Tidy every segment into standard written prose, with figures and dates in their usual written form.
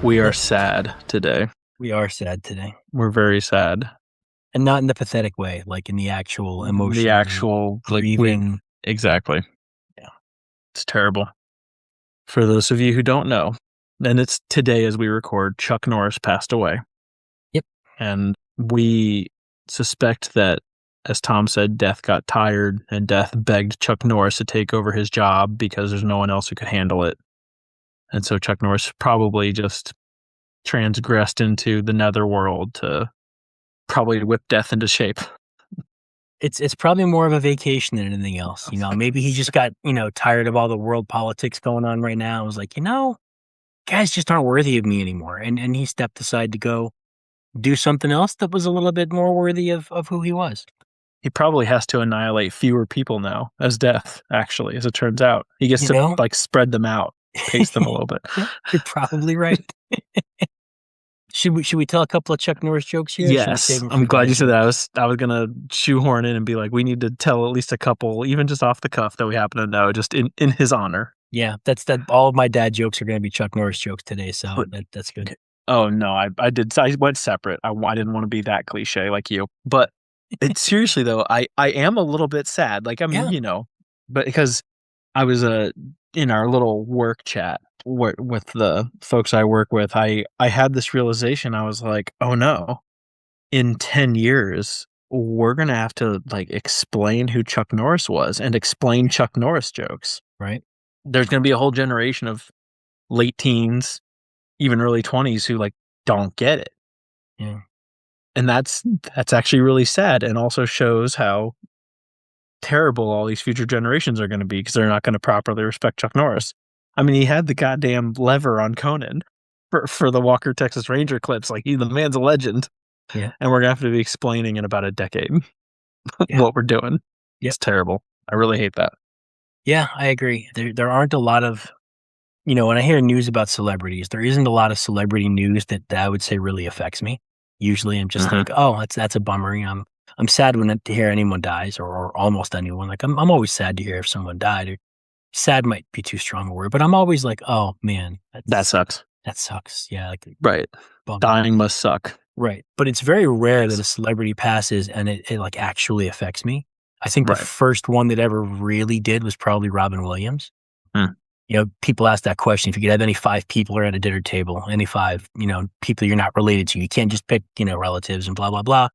We are sad today. We are sad today. We're very sad. And not in the pathetic way, like in the actual The emotionally actual, grieving. exactly. Yeah. It's terrible. For those of you who don't know, and it's today as we record, Chuck Norris passed away. Yep. And we suspect that, as Tom said, Death got tired and Death begged Chuck Norris to take over his job because there's no one else who could handle it. And so Chuck Norris probably just transgressed into the netherworld to probably whip Death into shape. It's probably more of a vacation than anything else. Maybe he just got, tired of all the world politics going on right now. I was like, guys just aren't worthy of me anymore. And he stepped aside to go do something else that was a little bit more worthy of who he was. He probably has to annihilate fewer people now as Death, actually, as it turns out. He gets to spread them out, pace them a little bit. Yeah, you're probably right. Should we tell a couple of Chuck Norris jokes here? Yes, I'm glad you said that. I was gonna shoehorn in and be like, we need to tell at least a couple, even just off the cuff, that we happen to know, just in his honor. Yeah, that's that. All of my dad jokes are going to be Chuck Norris jokes today, so that's good. Oh no, I went separate. I didn't want to be that cliche like you, but seriously though, I am a little bit sad. Like but because I was in our little work chat with the folks I work with, I had this realization. I was like, oh no, in 10 years, we're going to have to explain who Chuck Norris was and explain Chuck Norris jokes. Right. There's going to be a whole generation of late teens, even early 20s who don't get it. Yeah. And that's actually really sad, and also shows how terrible all these future generations are going to be because they're not going to properly respect Chuck Norris. I mean, he had the goddamn lever on Conan for the Walker Texas Ranger clips. The man's a legend. Yeah. And we're going to have to be explaining in about a decade what we're doing. Yep. It's terrible. I really hate that. Yeah, I agree. There aren't a lot of, when I hear news about celebrities, there isn't a lot of celebrity news that I would say really affects me. Usually I'm just like, oh, that's a bummer. I'm sad to hear anyone dies or almost anyone. I'm always sad to hear if someone died. Or sad might be too strong a word, but I'm always like, oh man, that sucks. That sucks. Yeah. Right. Dying must suck. Right. But it's very rare that a celebrity passes and it actually affects me. I think the first one that ever really did was probably Robin Williams. People ask that question. If you could have any 5 people around a dinner table, any 5, people you're not related to, you can't just pick, relatives and blah, blah, blah.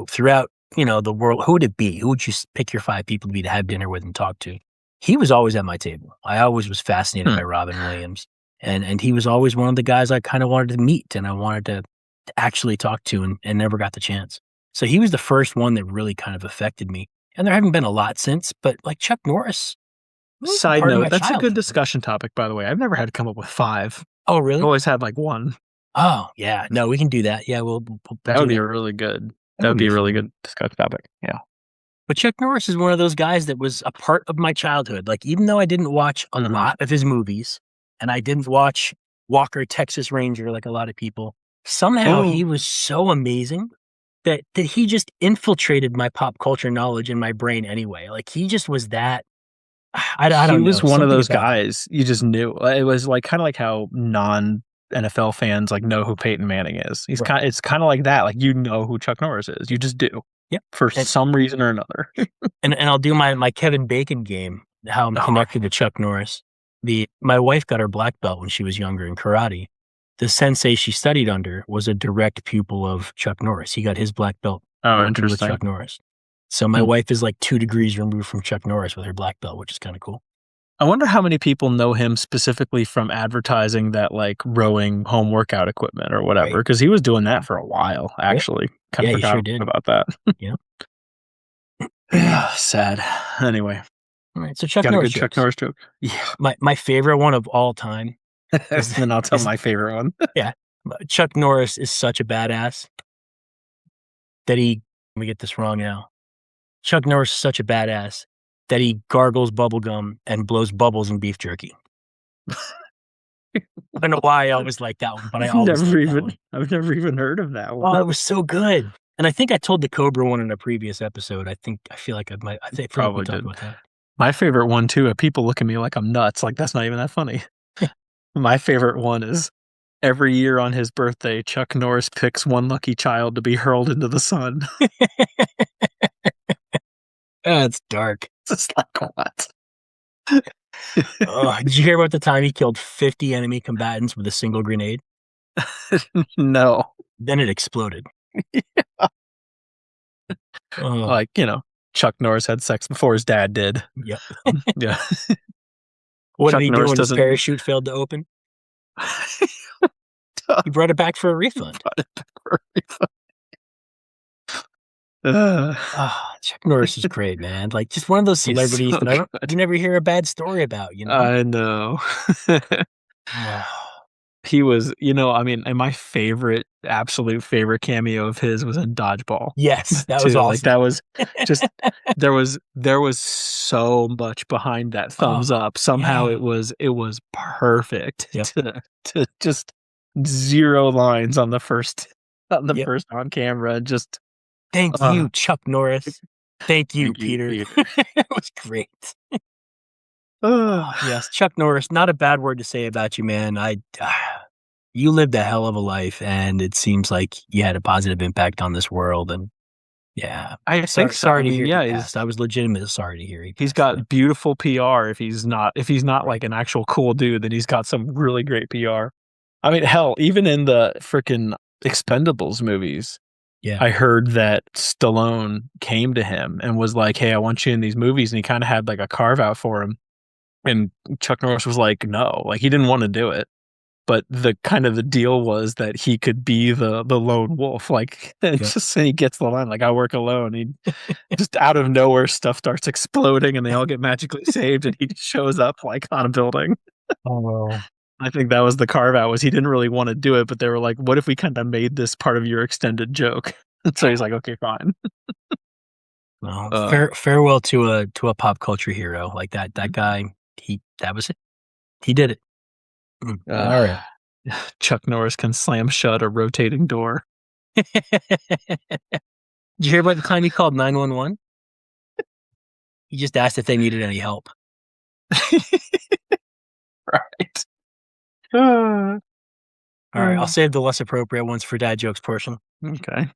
Throughout, the world, who would it be? Who would you pick your 5 people to be to have dinner with and talk to? He was always at my table. I always was fascinated by Robin Williams. And he was always one of the guys I kind of wanted to meet and I wanted to actually talk to and never got the chance. So he was the first one that really kind of affected me. And there haven't been a lot since, but Chuck Norris. Side note, that's a good discussion topic, by the way. I've never had to come up with 5. Oh, really? I've always had 1. Oh, yeah. No, we can do that. Yeah, that would be a really good. That would be a really good discussion topic. Yeah. But Chuck Norris is one of those guys that was a part of my childhood. Even though I didn't watch a lot of his movies and I didn't watch Walker Texas Ranger like a lot of people, somehow he was so amazing that he just infiltrated my pop culture knowledge in my brain anyway. He just was that. I don't know. He was one of those guys you just knew. It was kind of like how non-NFL fans know who Peyton Manning is. It's kind of like that. You know who Chuck Norris is. You just do. Yep. For some reason or another. and I'll do my Kevin Bacon game, how I'm connected to Chuck Norris. My wife got her black belt when she was younger in karate. The sensei she studied under was a direct pupil of Chuck Norris. He got his black belt with Chuck Norris. So my wife is 2 degrees removed from Chuck Norris with her black belt, which is kind of cool. I wonder how many people know him specifically from advertising that rowing home workout equipment or whatever, because he was doing that for a while, actually. Kind of forgot about that. Yeah. Yeah, sad. Anyway. All right, so Chuck Norris. Chuck Norris joke. Yeah. My favorite one of all time. Then I'll tell my favorite one. Yeah. Chuck Norris is such a badass that let me get this wrong now. Chuck Norris is such a badass that he gargles bubblegum and blows bubbles in beef jerky. I don't know why I always like that one, but I've never even heard of that one. Oh, it was so good. And I think I told the Cobra one in a previous episode. I feel like I probably did. About that. My favorite one too. People look at me like I'm nuts. That's not even that funny. My favorite one is Every year on his birthday, Chuck Norris picks one lucky child to be hurled into the sun. It's dark. It's just like, what? Did you hear about the time he killed 50 enemy combatants with a single grenade? No. Then it exploded. Like, Chuck Norris had sex before his dad did. Yep. Yeah. What Chuck did he do Norris when his doesn't. parachute failed to open? He brought it back for a refund. Chuck Norris is great, man. Like, just one of those celebrities so that you never hear a bad story about, you know? I know. He was, and my absolute favorite cameo of his was in Dodgeball. Yes, that was too. Like, awesome. that was just there was so much behind that thumbs up. Somehow yeah. it was perfect Yep. to just 0 lines on the first Yep. on camera. Just Thank you, Chuck Norris. Thank you, Peter. Peter. It was great. Yes, Chuck Norris, not a bad word to say about you, man. You lived a hell of a life, and it seems like you had a positive impact on this world. And yeah, I think so. sorry I to mean, hear yeah, he passed. I was legitimately sorry to hear he he's passed away. got beautiful PR. If he's not like an actual cool dude, then he's got some really great PR. I mean, hell, even in the freaking Expendables movies, Yeah. I heard that Stallone came to him and was like, "Hey, I want you in these movies," and he kind of had like a carve out for him. And Chuck Norris was like, "No," like he didn't want to do it. But the deal was that he could be the lone wolf. Like, just he gets the line like, "I work alone." He just out of nowhere stuff starts exploding and they all get magically saved, and he just shows up like on a building. Oh, I think that was the carve out, was he didn't really want to do it, but they were like, "What if we kind of made this part of your extended joke?" So he's like, "Okay, fine." well, farewell to a pop culture hero like that. That guy, that was it. He did it. All right. Chuck Norris can slam shut a rotating door. Did you hear about the time he called 911? He just asked if they needed any help. Right. All right, I'll save the less appropriate ones for dad jokes portion. Okay.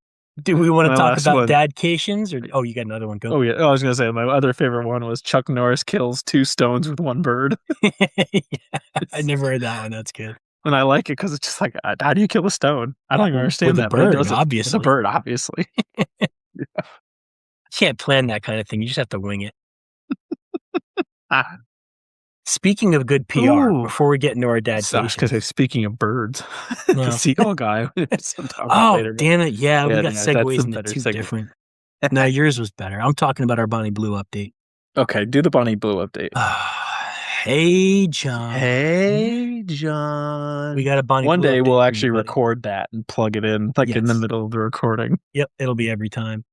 Do we want to My talk last about one. dadcations or you got another one? Go. Oh yeah. I was gonna say my other favorite one was Chuck Norris kills 2 stones with 1 bird. Yeah, I never heard that one. That's good. And I like it because it's just like, how do you kill a stone? I don't even understand With a that, but it bird, does it with a obviously. bird, obviously. You can't plan that kind of thing. You just have to wing it. Ah. Speaking of good PR, before we get into our dadcations. Because speaking of birds, the seagull guy. Oh, damn it. Yeah, we got that's segues some into better 2 segue. different. No, yours was better. I'm talking about our Bonnie Blue update. Okay, do the Bonnie Blue update. Hey, John. Hey, John. We got a Bonnie One Blue day update we'll for actually you, buddy. record that and plug it in, like in the middle of the recording. Yep, it'll be every time.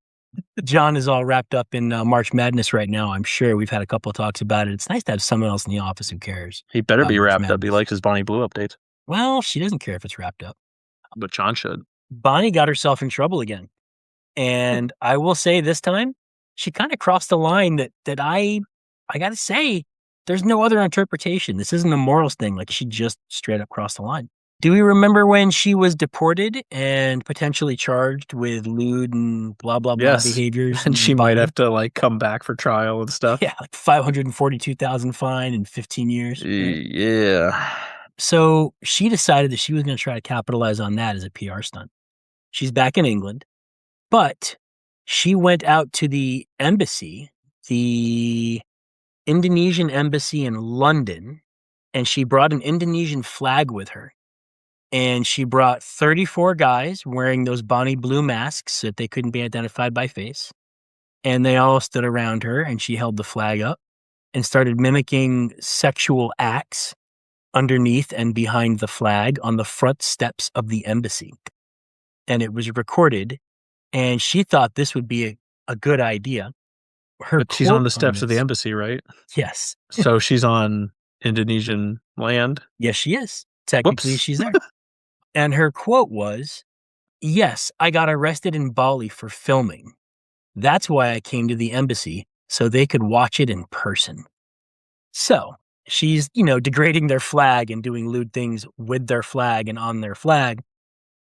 John is all wrapped up in March Madness right now. I'm sure we've had a couple of talks about it. It's nice to have someone else in the office who cares. He better be March wrapped Madness. up. He likes his Bonnie Blue updates. Well, she doesn't care if it's wrapped up. But John should. Bonnie got herself in trouble again. And I will say this time, she kind of crossed the line that I got to say, there's no other interpretation. This isn't a morals thing. Like, she just straight up crossed the line. Do we remember when she was deported and potentially charged with lewd and blah, blah, blah behaviors? And she might have to, like, come back for trial and stuff. Yeah, like $542,000 fine and 15 years. Right? Yeah. So she decided that she was going to try to capitalize on that as a PR stunt. She's back in England, but she went out to the embassy, the Indonesian embassy in London, and she brought an Indonesian flag with her. And she brought 34 guys wearing those Bonnie Blue masks so that they couldn't be identified by face. And they all stood around her, and she held the flag up and started mimicking sexual acts underneath and behind the flag on the front steps of the embassy. And it was recorded, and she thought this would be a good idea. But she's on the steps of the embassy, right? Yes. So she's on Indonesian land? Yes, she is. Technically, she's there. And her quote was, "Yes, I got arrested in Bali for filming. That's why I came to the embassy, so they could watch it in person." So, she's, you know, degrading their flag and doing lewd things with their flag and on their flag.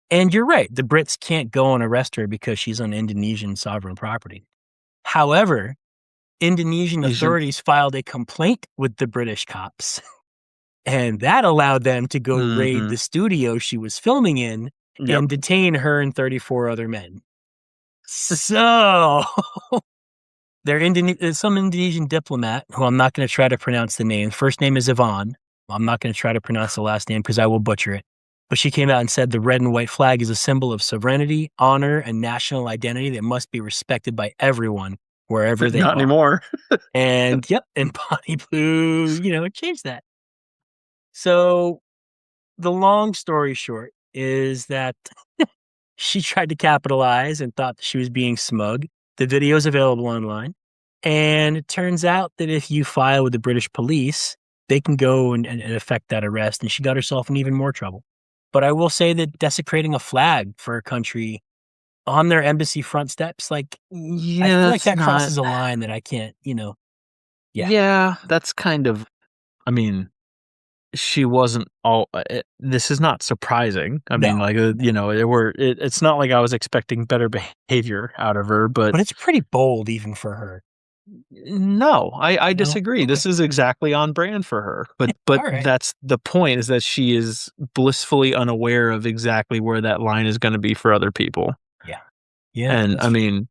And you're right, the Brits can't go and arrest her because she's on Indonesian sovereign property. However, Indonesian Asian. authorities filed a complaint with the British cops, and that allowed them to go raid Mhm. the studio she was filming in Yep. and detain her and 34 other men. So there's some Indonesian diplomat who I'm not going to try to pronounce the name. First name is Yvonne. I'm not going to try to pronounce the last name because I will butcher it. But she came out and said the red and white flag is a symbol of sovereignty, honor, and national identity that must be respected by everyone wherever they Not are. anymore. And yep, and Bonnie Blue, you know, changed that. So the long story short is that she tried to capitalize and thought that she was being smug. The video is available online. And it turns out that if you file with the British police, they can go and effect that arrest. And she got herself in even more trouble. But I will say that desecrating a flag for a country on their embassy front steps, like, I Yeah, feel like that's that not. crosses a line that I can't, you know, yeah, Yeah, that's kind of. I mean, she wasn't all. This is not surprising. I no. mean, like you know, it's not like I was expecting better behavior out of her, but But it's pretty bold even for her. no, I No? disagree. Okay. This is exactly on brand for her. But All right. that's the point, is that she is blissfully unaware of exactly where that line is going to be for other people. Yeah. Yeah, And that's I true. mean,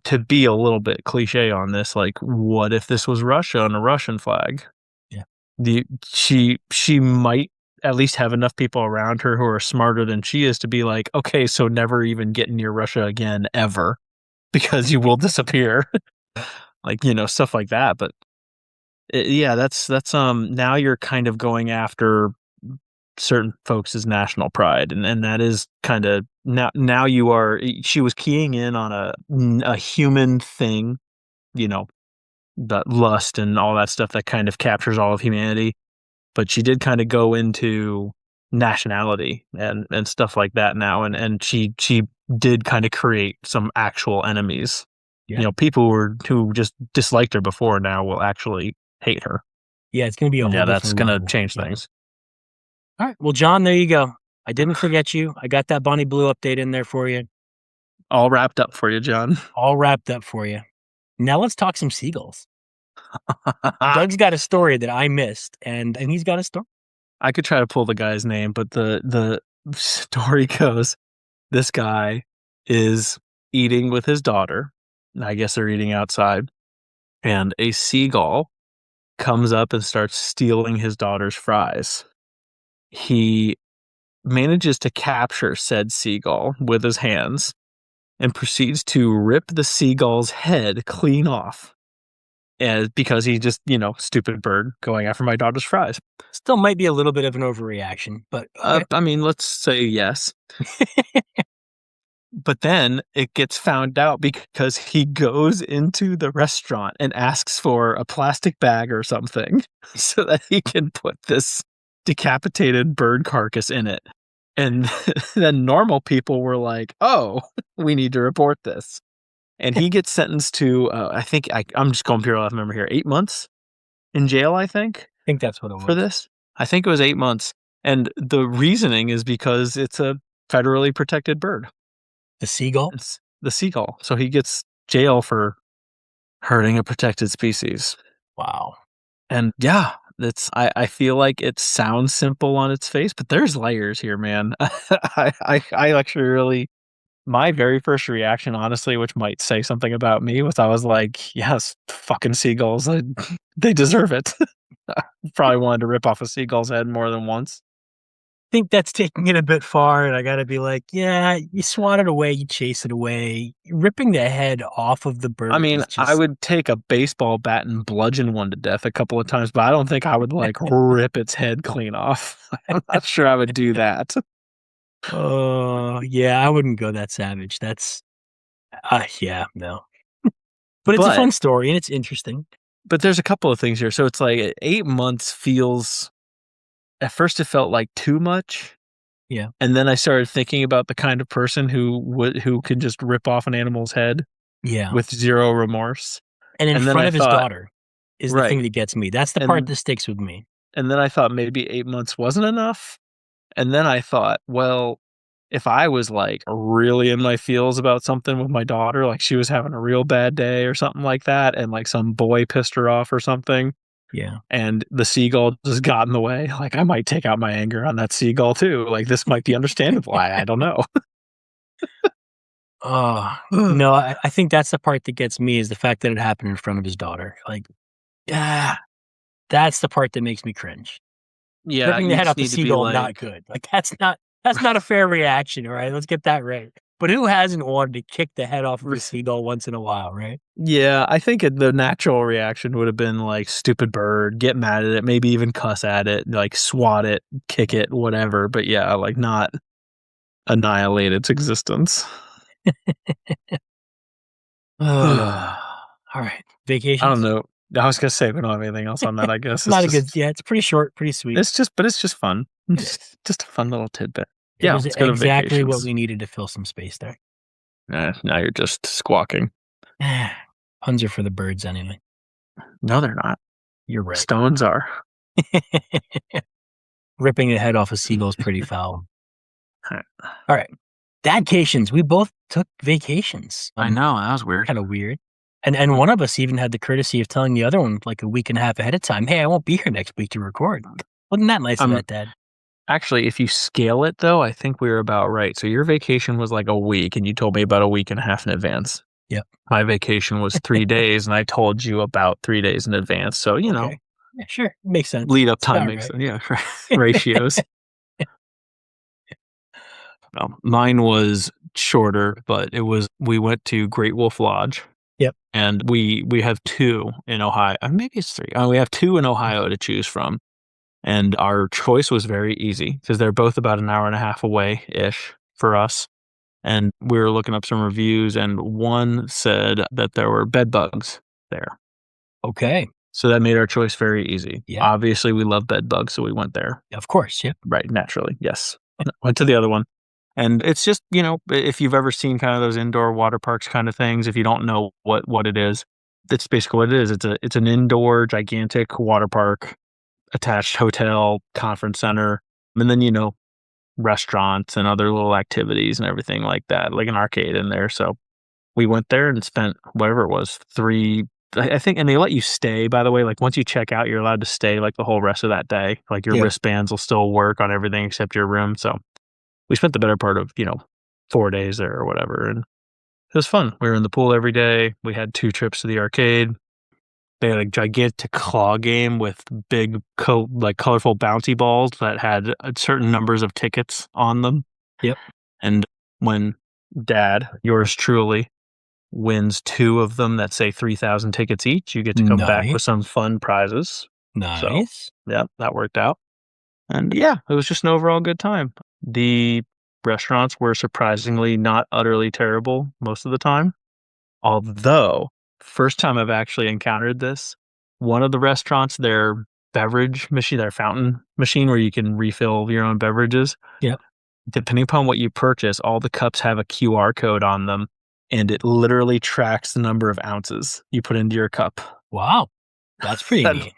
to be a little bit cliche on this, like, what if this was Russia and a Russian flag? Yeah. She might at least have enough people around her who are smarter than she is to be like, okay, so never even get near Russia again ever, because you will disappear. Like, you know, stuff like that. But yeah, that's now you're kind of going after certain folks' national pride, and that is kind of, now you are, she was keying in on a human thing, you know, that lust and all that stuff that kind of captures all of humanity, but she did kind of go into nationality and stuff like that now, and she did kind of create some actual enemies. Yeah. You know, people who just disliked her before now will actually hate her. Yeah, it's gonna be a And whole yeah, that's different gonna level. change Yeah. things. All right. Well, John, there you go. I didn't forget you. I got that Bonnie Blue update in there for you, All wrapped up for you, John. all wrapped up for you. Now let's talk some seagulls. Doug's got a story that I missed, and he's got a story. I could try to pull the guy's name, but the story goes, this guy is eating with his daughter. I guess they're eating outside, and a seagull comes up and starts stealing his daughter's fries. He manages to capture said seagull with his hands and proceeds to rip the seagull's head clean off. And because he just, you know, stupid bird going after my daughter's fries. Still might be a little bit of an overreaction, but okay. I mean, let's say yes. But then it gets found out because he goes into the restaurant and asks for a plastic bag or something so that he can put this decapitated bird carcass in it. And then normal people were like, "Oh, we need to report this." And he gets sentenced to, I'm just going pure off memory here, 8 months in jail, I think, I think that's what it for was. this. I think it was 8 months. And the reasoning is because it's a federally protected bird. The seagull? It's the seagull. So he gets jail for hurting a protected species. Wow. And yeah, I feel like it sounds simple on its face, but there's layers here, man. I actually really, my very first reaction, honestly, which might say something about me, was I was like, yes, fucking seagulls. They deserve it. Probably wanted to rip off a seagull's head more than once. Think that's taking it a bit far, and I gotta be like, yeah, you swat it away, you chase it away. Ripping the head off of the I bird mean, is I just would take a baseball bat and bludgeon one to death a couple of times, but I don't think I would like rip its head clean off. I'm not sure I would do that. oh, yeah, I wouldn't go that savage. That's yeah, no. But it's a But fun story, and it's interesting. there's a couple of things here. So it's like 8 months feels, at first it felt like too much. Yeah. And then I started thinking about the kind of person who can just rip off an animal's head Yeah. with zero remorse. And in And then front I of his thought, daughter. is the thing Right. that gets me. That's the part And that sticks with me. and then I thought maybe 8 months wasn't enough, and then I thought, well, if I was, like, really in my feels about something with my daughter, like, she was having a real bad day or something like that, and, like, some boy pissed her off or something, Yeah. and the seagull just got in the way, like, I might take out my anger on that seagull too, like, this might be understandable, I don't know. Oh, no, I think that's the part that gets me is the fact that it happened in front of his daughter. Like, ah, that's the part that makes me cringe. Yeah, Ripping the you head just off the need to be seagull, not like good. Like, that's not a fair reaction, all right? Let's get that right. But who hasn't wanted to kick the head off of a seagull once in a while, right? Yeah, I think the natural reaction would have been like, "Stupid bird," get mad at it, maybe even cuss at it, like, swat it, kick it, whatever, but yeah, like, not annihilate its existence. Ugh. All right. I don't Vacations? know. I was gonna say we don't have anything else on that, I guess. Not a good yeah, it's pretty short, pretty sweet. It's just fun. It is. Just a fun little tidbit. It Yeah, was let's go to exactly what vacations. we needed to fill some space there. Now you're just squawking. Puns are for the birds anyway. No, they're not. You're right. Stones are. Ripping the head off a seagull is pretty foul. All right. Dadcations. We both took vacations. I know, that was weird. Kind of weird. And one of us even had the courtesy of telling the other one like a week and a half ahead of time, "Hey, I won't be here next week to record." Wasn't that nice of that, Dad? Actually, if you scale it though, I think we were about right. So your vacation was like a week, and you told me about a week and a half in advance. Yep. My vacation was 3 days, and I told you about 3 days in advance. So, Okay. Yeah, sure. Makes sense. lead up It's time about makes right. sense. Yeah, ratios. No, mine was shorter, but we went to Great Wolf Lodge. Yep. And we have 2 in Ohio. Maybe it's 3. We have 2 in Ohio to choose from. And our choice was very easy because they're both about an hour and a half away-ish for us. And we were looking up some reviews, and one said that there were bed bugs there. Okay. So that made our choice very easy. Yeah. Obviously, we love bed bugs, so we went there. Of course. Yep. Right, naturally, yes. Went to the other one. And it's just, if you've ever seen kind of those indoor water parks kind of things, if you don't know what it is, that's basically what it is. It's an indoor gigantic water park, attached hotel, conference center, and then, restaurants and other little activities and everything like that, like an arcade in there. So we went there and spent whatever it was, I think, and they let you stay, by the way. Like once you check out, you're allowed to stay like the whole rest of that day. Like your Yeah. wristbands will still work on everything except your room. So we spent the better part of, 4 days there or whatever. And it was fun. We were in the pool every day. We had 2 trips to the arcade. They had a gigantic claw game with big, colorful bouncy balls that had certain numbers of tickets on them. Yep. And when Dad, yours truly, wins 2 of them that say 3,000 tickets each, you get to come back with some fun prizes. Nice. So, yeah, that worked out. And yeah, it was just an overall good time. The restaurants were surprisingly not utterly terrible most of the time. Although, first time I've actually encountered this, one of the restaurants, their beverage machine, their fountain machine where you can refill your own beverages. Yep. Depending upon what you purchase, all the cups have a QR code on them, and it literally tracks the number of ounces you put into your cup. Wow. That's pretty neat.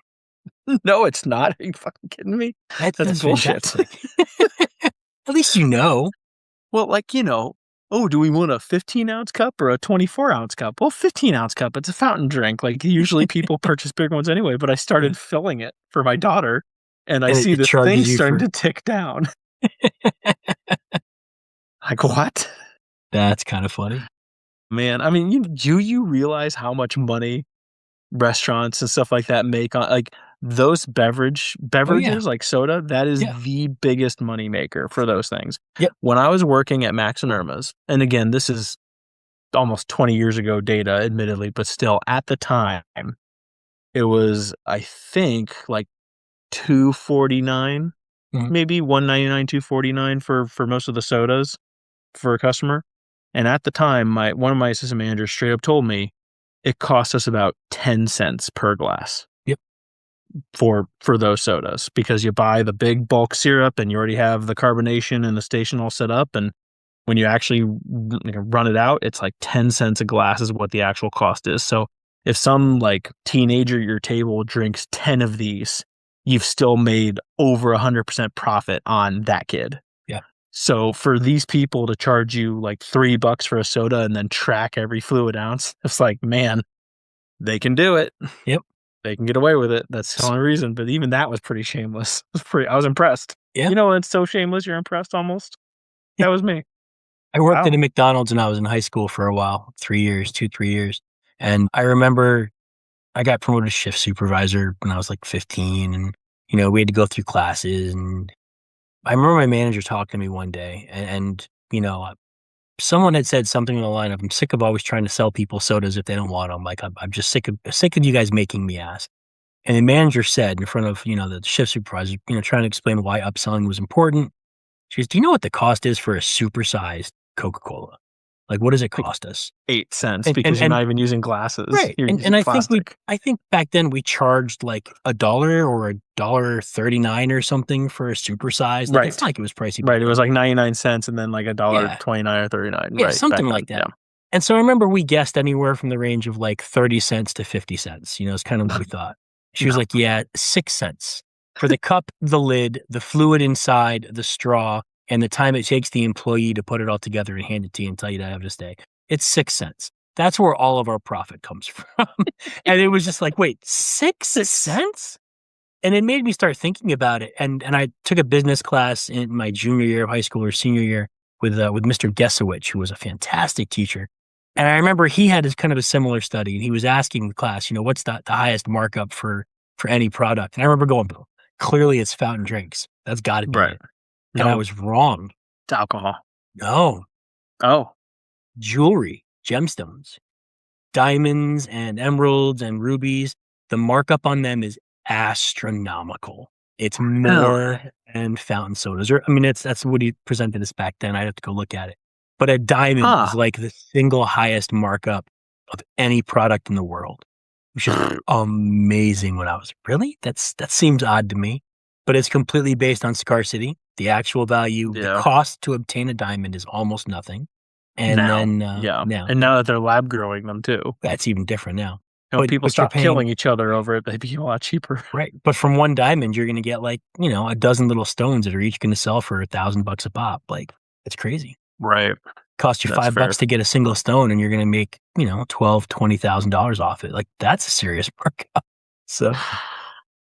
No, it's not. Are you fucking kidding me? That's bullshit. At least you know. Well, oh, do we want a 15-ounce cup or a 24-ounce cup? Well, 15-ounce cup, it's a fountain drink. Like, usually people purchase bigger ones anyway, but I started filling it for my daughter, and I see the thing starting to tick down. Like, what? That's kind of funny. Man, I mean, do you realize how much money restaurants and stuff like that make on, like, those beverages, like soda? That is the biggest money maker for those things. Yep. When I was working at Max and Irma's, and again, this is almost 20 years ago data, admittedly, but still, at the time, it was, I think, like $2.49, maybe $1.99, $2.49 for most of the sodas for a customer. And at the time, one of my assistant managers straight up told me it cost us about 10 cents per glass. Yep. For those sodas, because you buy the big bulk syrup and you already have the carbonation and the station all set up, and when you actually run it out, it's like 10 cents a glass is what the actual cost is. So if some like teenager at your table drinks 10 of these, you've still made over 100% profit on that kid. Yeah. So for these people to charge you like $3 for a soda and then track every fluid ounce, it's like, man, they can do it. Yep. They can get away with it. That's the only reason. But even that was pretty shameless. I was impressed. Yeah. You know, it's so shameless, you're impressed almost. That was me. I worked at Wow. a McDonald's when I was in high school for a while, 3 years, 2, 3 years. And I remember I got promoted to shift supervisor when I was like 15, and, we had to go through classes. And I remember my manager talking to me one day, and someone had said something in the line of, "I'm sick of always trying to sell people sodas if they don't want them. Like, I'm just sick of you guys making me ask." And the manager said in front of, the shift supervisor, trying to explain why upselling was important. She goes, "Do you know what the cost is for a supersized Coca-Cola? Like, what does it Like cost us?" 8 cents And and because you're and not even using glasses. right, You're and using plastic. I think back then we charged like $1 or $1.39 or something for a supersize. Like, it's Right. not like it was pricey back Right. It then. was like 99 cents and then like a dollar Yeah, 29 or 39. yeah, Right. Back something then. like that. And so I remember we guessed anywhere from the range of like 30 cents to 50 cents, is kind of what we thought. She was Yeah. like, "Yeah, 6 cents for the cup, the lid, the fluid inside, the straw, and the time it takes the employee to put it all together and hand it to you and tell you to have it to stay. It's 6 cents. That's where all of our profit comes from." And it was just like, "Wait, 6 cents?" And it made me start thinking about it. And I took a business class in my junior year of high school or senior year with Mr. Gesowich, who was a fantastic teacher. And I remember he had this kind of a similar study, and he was asking the class, what's the highest markup for any product? And I remember going, clearly it's fountain drinks. That's got to be Right. it. And I No, was wrong. it's alcohol. No, Oh, jewelry, gemstones, diamonds and emeralds and rubies. The markup on them is astronomical. It's more really? than fountain sodas. Or, I mean, that's what he presented us back then. I'd have to go look at it. But a diamond is Huh. like the single highest markup of any product in the world, which is amazing. When I was really, that seems odd to me, but it's completely based on scarcity. The actual value, the Yeah. cost to obtain a diamond is almost nothing. And Now. then Yeah. now And now that they're lab growing them too. that's even different now. You know, But people but you're stop killing paying each other over it. They'd be a lot cheaper. right. But from one diamond, you're gonna get like, a dozen little stones that are each gonna sell for $1,000 a pop. Like, it's crazy. Right. Cost you That's $5 fair. to get a single stone, and you're gonna make, $12,000-$20,000 off it. Like, that's a serious markup. So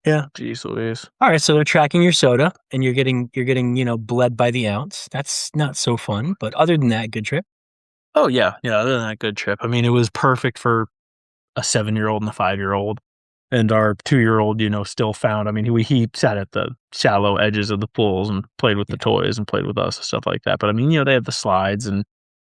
yeah. Jeez Louise. All right. So they're tracking your soda, and you're getting, bled by the ounce. That's not so fun. But other than that, good trip. Oh yeah. Yeah. Other than that, good trip. I mean, it was perfect for a 7-year-old and a 5-year-old. And our 2-year-old, still found. I mean, he sat at the shallow edges of the pools and played with the Yeah. toys and played with us and stuff like that. But I mean, they had the slides, and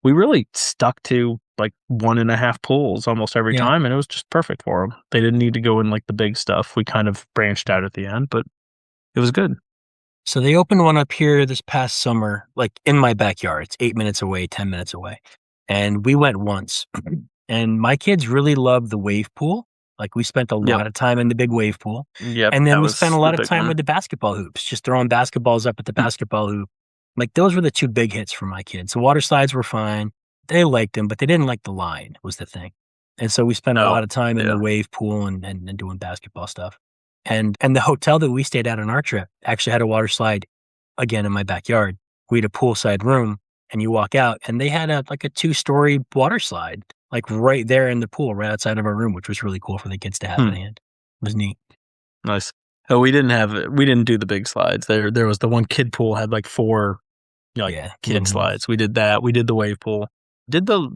we really stuck to like 1.5 pools almost every Yeah. time, and it was just perfect for them. They didn't need to go in like the big stuff. We kind of branched out at the end, but it was good. So they opened one up here this past summer, like in my backyard. It's 8 minutes away, 10 minutes away. And we went once. And my kids really loved the wave pool. Like, we spent a Yep. lot of time in the big wave pool. Yep. And then That we spent was a the lot of big time one. with the basketball hoops, just throwing basketballs up at the basketball hoop. Like, those were the two big hits for my kids. The water slides were fine. They liked them, but they didn't like the line, was the thing. And so we spent a Oh, lot of time in yeah. the wave pool and doing basketball stuff. And the hotel that we stayed at on our trip actually had a water slide again in my backyard. We had a poolside room, and you walk out, and they had a 2-story water slide, like right there in the pool, right outside of our room, which was really cool for the kids to have in hand. It was neat. Nice. Oh, we didn't do the big slides. There was the one kid pool had like 4, Yeah, kid slides. We did that. We did the wave pool. Did the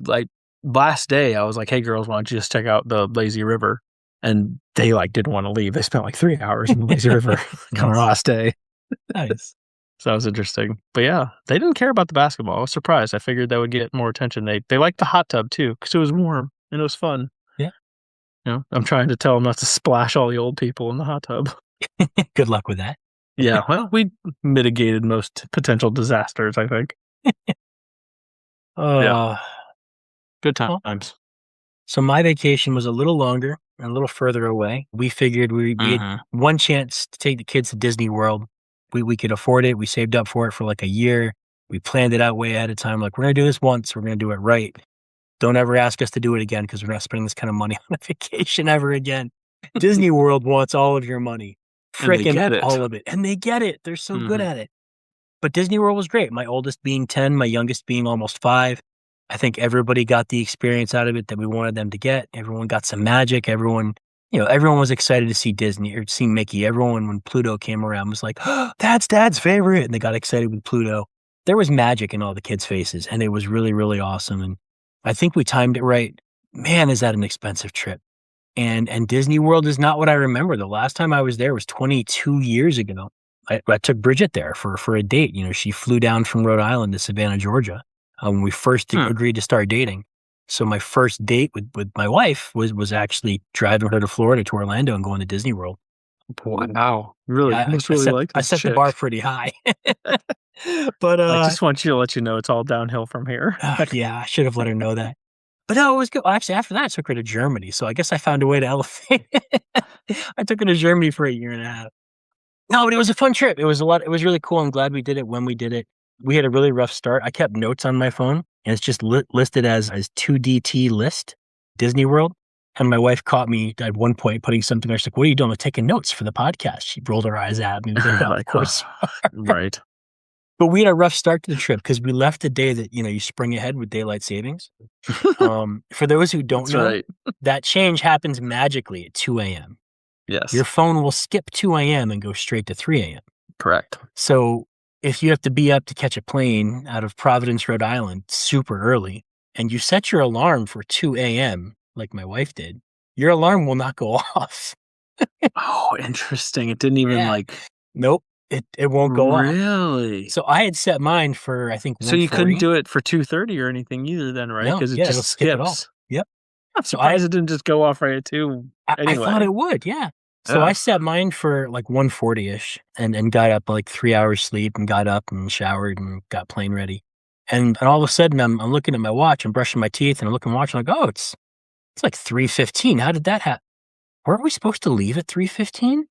last day, I was like, "Hey girls, why don't you just check out the lazy river?" And they didn't want to leave. They spent 3 hours in the lazy river on our Nice. last day. Nice. So that was interesting. But yeah, they didn't care about the basketball. I was surprised. I figured that would get more attention. They liked the hot tub too because it was warm and it was fun. Yeah. I'm trying to tell them not to splash all the old people in the hot tub. Good luck with that. Yeah, well, we mitigated most potential disasters, I think. Yeah, Uh, good well, times. so my vacation was a little longer and a little further away. We figured we had Mhm. one chance to take the kids to Disney World. We could afford it. We saved up for it for like a year. We planned it out way ahead of time. Like, we're gonna do this once. We're gonna do it right. don't ever ask us to do it again because we're not spending this kind of money on a vacation ever again. Disney World wants all of your money. And they Frickin' get it. all of it. And they get it. They're so good at it. But Disney World was great. My oldest being 10, my youngest being almost 5. I think everybody got the experience out of it that we wanted them to get. Everyone got some magic. Everyone was excited to see Disney or see Mickey. Everyone, when Pluto came around, was like, oh, that's Dad's favorite. And they got excited with Pluto. There was magic in all the kids' faces, and it was really, really awesome. And I think we timed it right. Man, is that an expensive trip. And Disney World is not what I remember. The last time I was there was 22 years ago. I took Bridget there for a date. She flew down from Rhode Island to Savannah, Georgia, when we first agreed to start dating. So my first date with my wife was actually driving her to Florida to Orlando and going to Disney World. Wow. Really? Yeah, I must really like I this set the chick. bar pretty high. But I just want you to let you know it's all downhill from here. yeah, I should have let her know that. But no, it was good. Well, actually, after that, I took her to Germany. So I guess I found a way to elevate it. I took her to Germany for 1.5 years. No, but it was a fun trip. It was It was really cool. I'm glad we did it when we did it. We had a really rough start. I kept notes on my phone, and it's just listed as 2DT list, Disney World. And my wife caught me at one point putting something. I was like, "What are you doing? I'm taking notes for the podcast." She rolled her eyes at me. Of course. Right. But we had a rough start to the trip because we left the day that, you spring ahead with daylight savings. For those who don't know, right. that change happens magically at 2 a.m. Yes. Your phone will skip 2 a.m. and go straight to 3 a.m. Correct. So if you have to be up to catch a plane out of Providence, Rhode Island, super early, and you set your alarm for 2 a.m., like my wife did, your alarm will not go off. Oh, interesting. It didn't even Nope. It won't go off. Really? So I had set mine for, I think, 1:40. So you couldn't do it for 2:30 or anything either then, right? No, Because it it'll just skip it all. skips. Yep. I'm surprised it didn't just go off right at 2 I thought anyway. it would, yeah. So I set mine for 1:40-ish and got up 3 hours sleep and got up and showered and got plane ready. And all of a sudden I'm looking at my watch, I'm brushing my teeth and I'm looking at my watch and I'm like, oh, it's 3:15. How did that happen? Weren't we supposed to leave at 3:15?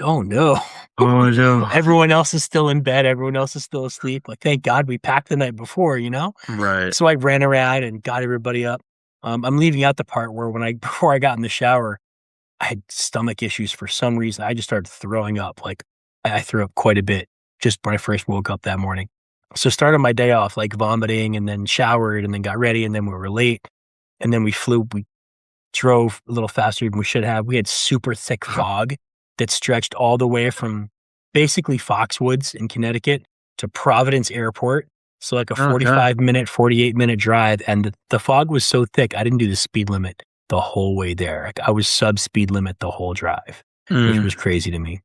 Oh no. Oh, no. Everyone else is still in bed. Everyone else is still asleep. Thank God we packed the night before, Right. So I ran around and got everybody up. I'm leaving out the part where before I got in the shower, I had stomach issues for some reason. I just started throwing up. I threw up quite a bit just when I first woke up that morning. So started my day off vomiting and then showered and then got ready and then we were late. And then we drove a little faster than we should have. We had super thick fog that stretched all the way from basically Foxwoods in Connecticut to Providence Airport. So a 45-minute, 48-minute drive. And the fog was so thick, I didn't do the speed limit the whole way there. I was sub-speed limit the whole drive, which was crazy to me.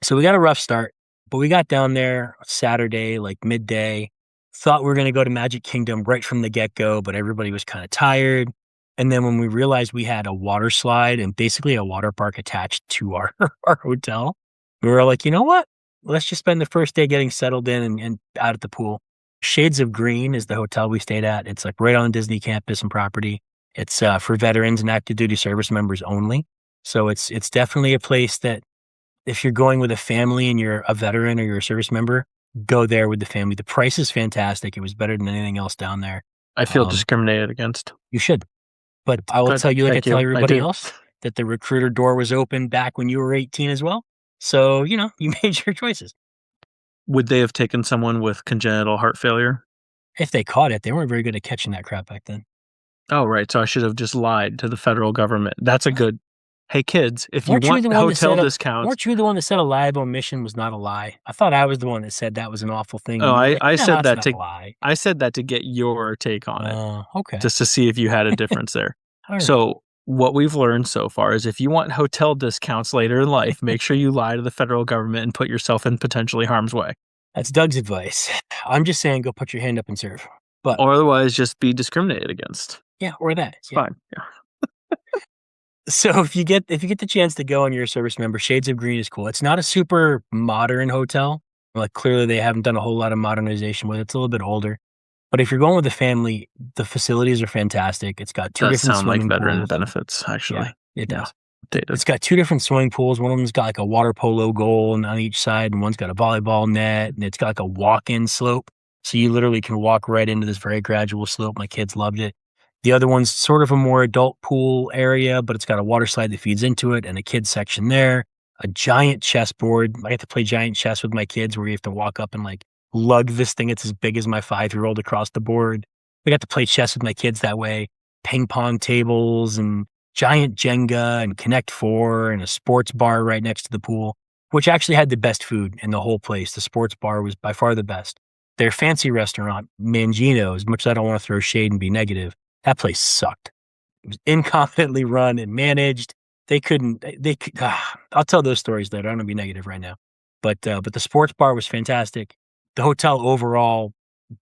So we got a rough start, but we got down there Saturday, midday. Thought we were going to go to Magic Kingdom right from the get-go, but everybody was kind of tired. And then when we realized we had a water slide and basically a water park attached to our hotel, we were like, you know what? Let's just spend the first day getting settled in and out at the pool. Shades of Green is the hotel we stayed at. It's right on Disney campus and property. It's for veterans and active duty service members only. So it's definitely a place that if you're going with a family and you're a veteran or you're a service member, go there with the family. The price is fantastic. It was better than anything else down there. I feel discriminated against. You should. But I will tell you, I tell everybody else, that the recruiter door was open back when you were 18 as well. So, you made your choices. Would they have taken someone with congenital heart failure? If they caught it, they weren't very good at catching that crap back then. Oh, right. So I should have just lied to the federal government. That's a good, hey, kids, if you want hotel discounts. Weren't you the one that said a lie of omission was not a lie? I thought I was the one that said that was an awful thing. Oh, I said that to lie. I said that to get your take on it. Okay. Just to see if you had a difference there. Right. So what we've learned so far is if you want hotel discounts later in life, make sure you lie to the federal government and put yourself in potentially harm's way. That's Doug's advice. I'm just saying go put your hand up and serve. Or otherwise just be discriminated against. Yeah, or that. It's fine. Yeah. So if you get the chance to go and you're a service member, Shades of Green is cool. It's not a super modern hotel. Clearly they haven't done a whole lot of modernization with it. It's a little bit older. But if you're going with a family, the facilities are fantastic. It's got 2 different swimming pools. Veteran benefits, actually. Yeah, it does. Dated. It's got 2 different swimming pools. One of them's got a water polo goal on each side, and one's got a volleyball net, and it's got a walk-in slope. So you literally can walk right into this very gradual slope. My kids loved it. The other one's sort of a more adult pool area, but it's got a water slide that feeds into it and a kids section there. A giant chessboard. I get to play giant chess with my kids where you have to walk up and like lug this thing. It's as big as my 5-year-old across the board. We got to play chess with my kids that way. Ping pong tables and giant Jenga and Connect Four and a sports bar right next to the pool, which actually had the best food in the whole place. The sports bar was by far the best. Their fancy restaurant, Mangino, as much as I don't want to throw shade and be negative, that place sucked. It was incompetently run and managed. They couldn't. I'll tell those stories later. I don't want to be negative right now, but the sports bar was fantastic. The hotel overall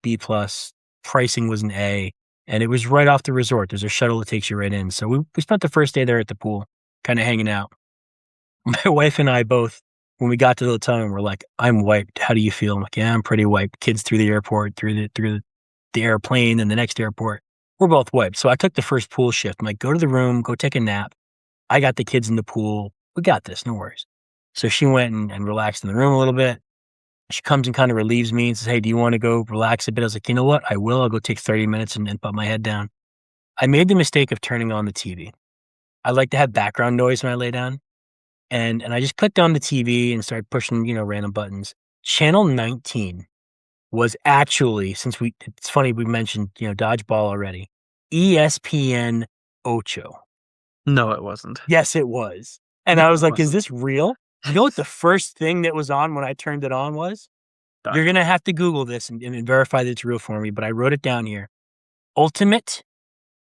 B plus. Pricing was an A, and it was right off the resort. There's a shuttle that takes you right in. So we spent the first day there at the pool, kind of hanging out. My wife and I both, when we got to the hotel, and we're like, "I'm wiped. How do you feel?" I'm like, "Yeah, I'm pretty wiped." Kids through the airport, through the airplane, and the next airport. We're both wiped. So I took the first pool shift. I'm like, "Go to the room, go take a nap." I got the kids in the pool. We got this, no worries. So she went and relaxed in the room a little bit. She comes and kind of relieves me and says, "Hey, do you want to go relax a bit?" I was like, "You know what? I will. I'll go take 30 minutes and put my head down." I made the mistake of turning on the TV. I like to have background noise when I lay down. And I just clicked on the TV and started pushing, random buttons. Channel 19 was actually, it's funny we mentioned, dodgeball already. ESPN Ocho. No, it wasn't. Yes, it was. And I was like, is this real? You know what the first thing that was on when I turned it on was? You're going to have to Google this and verify that it's real for me, but I wrote it down here. Ultimate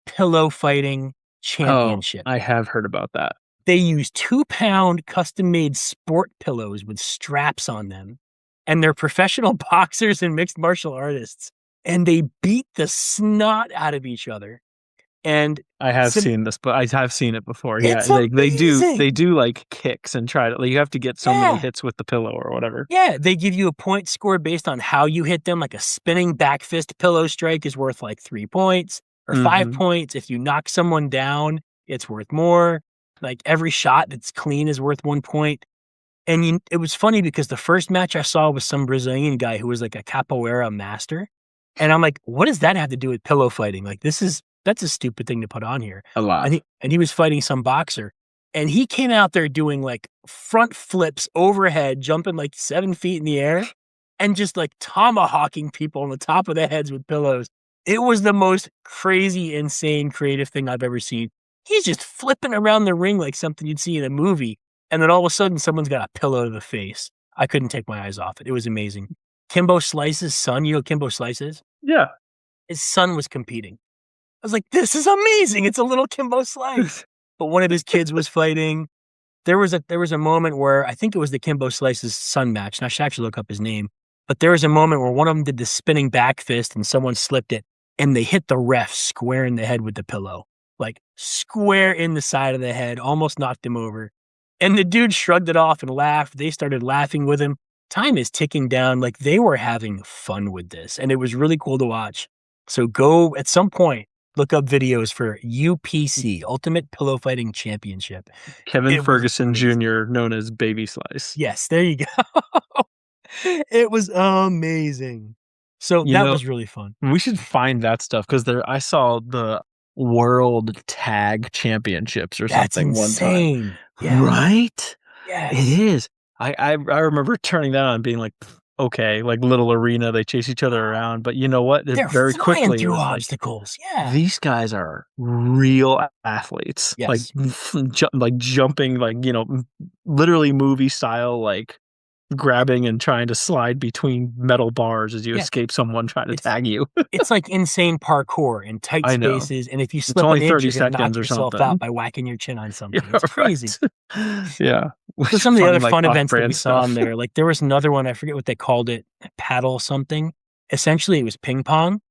Pillow Fighting Championship. I have heard about that. They use 2-pound custom-made sport pillows with straps on them, and they're professional boxers and mixed martial artists, and they beat the snot out of each other. And I have seen this, but I have seen it before. It's Yeah, they amazing. do like kicks and try to. Like, you have to get so many hits with the pillow or whatever. Yeah, they give you a point score based on how you hit them. Like a spinning back fist pillow strike is worth like 3 points or 5 points. If you knock someone down, it's worth more. Like every shot that's clean is worth 1 point. And it was funny because the first match I saw was some Brazilian guy who was like a capoeira master. And I'm like, what does that have to do with pillow fighting? Like that's a stupid thing to put on here. A lot. And he was fighting some boxer. And he came out there doing like front flips overhead, jumping like 7 feet in the air and just like tomahawking people on the top of their heads with pillows. It was the most crazy, insane, creative thing I've ever seen. He's just flipping around the ring like something you'd see in a movie. And then all of a sudden, someone's got a pillow to the face. I couldn't take my eyes off it. It was amazing. Kimbo Slice's son, you know Kimbo Slice is? Yeah. His son was competing. I was like, this is amazing. It's a little Kimbo Slice. But one of his kids was fighting. There was a moment where I think it was the Kimbo Slice's son match, and I should actually look up his name. But there was a moment where one of them did the spinning back fist and someone slipped it, and they hit the ref square in the head with the pillow. Like square in the side of the head, almost knocked him over. And the dude shrugged it off and laughed. They started laughing with him. Time is ticking down. Like they were having fun with this, and it was really cool to watch. So go at some point, look up videos for UPC, Ultimate Pillow Fighting Championship. Kevin Ferguson Jr., known as Baby Slice. Yes, there you go. It was amazing. So that was really fun. We should find that stuff because I saw the World Tag Championships or something one time. Yes. Right? Yes. It is. I remember turning that on and being like, okay, like little arena, they chase each other around. But you know what? They're very quickly through obstacles. Like, these guys are real athletes. Yes. Like jumping, like, literally movie style, like grabbing and trying to slide between metal bars as you escape someone trying to tag you. It's like insane parkour in tight spaces, and if you slip only an 30 inch, you're gonna knock seconds or yourself something. out by whacking your chin on something. It's crazy. Yeah. So some of the other fun events that we saw on there, like there was another one, I forget what they called it, paddle something. Essentially, it was ping pong,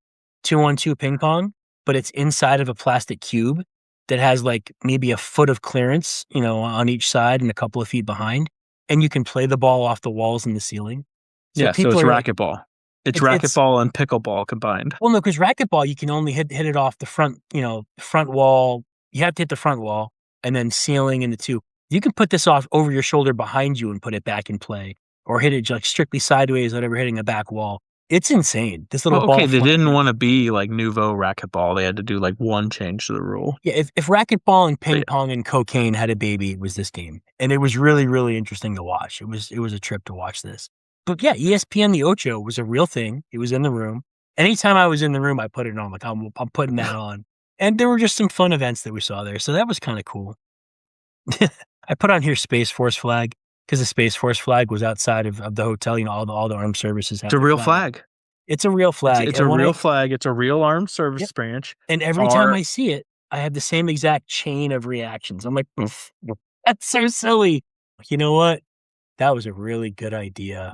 2-on-2 ping pong, but it's inside of a plastic cube that has like maybe a foot of clearance, on each side and a couple of feet behind. And you can play the ball off the walls and the ceiling. So it's racquetball. It's racquetball and pickleball combined. Well, no, because racquetball, you can only hit it off the front, front wall. You have to hit the front wall and then ceiling in the two. You can put this off over your shoulder behind you and put it back in play, or hit it like strictly sideways, whatever, hitting a back wall. It's insane. This little Well, ball okay, they flying didn't around. want to be like nouveau racquetball. They had to do like one change to the rule. Yeah, if racquetball and But ping pong and cocaine had a baby, it was this game, and it was really, really interesting to watch. It was a trip to watch this. But yeah, ESPN the Ocho was a real thing. It was in the room. Anytime I was in the room, I put it on. Like I'm putting that on, and there were just some fun events that we saw there, so that was kind of cool. I put on here Space Force flag because the Space Force flag was outside of the hotel. You know, all the armed services it's have a their real flag. flag. It's a real flag, It's a and when real I flag. It's a real armed service yep, branch. and every time Our I see it, I have the same exact chain of reactions. I'm like, "Oof, oof, that's so silly." You know what? That was a really good idea.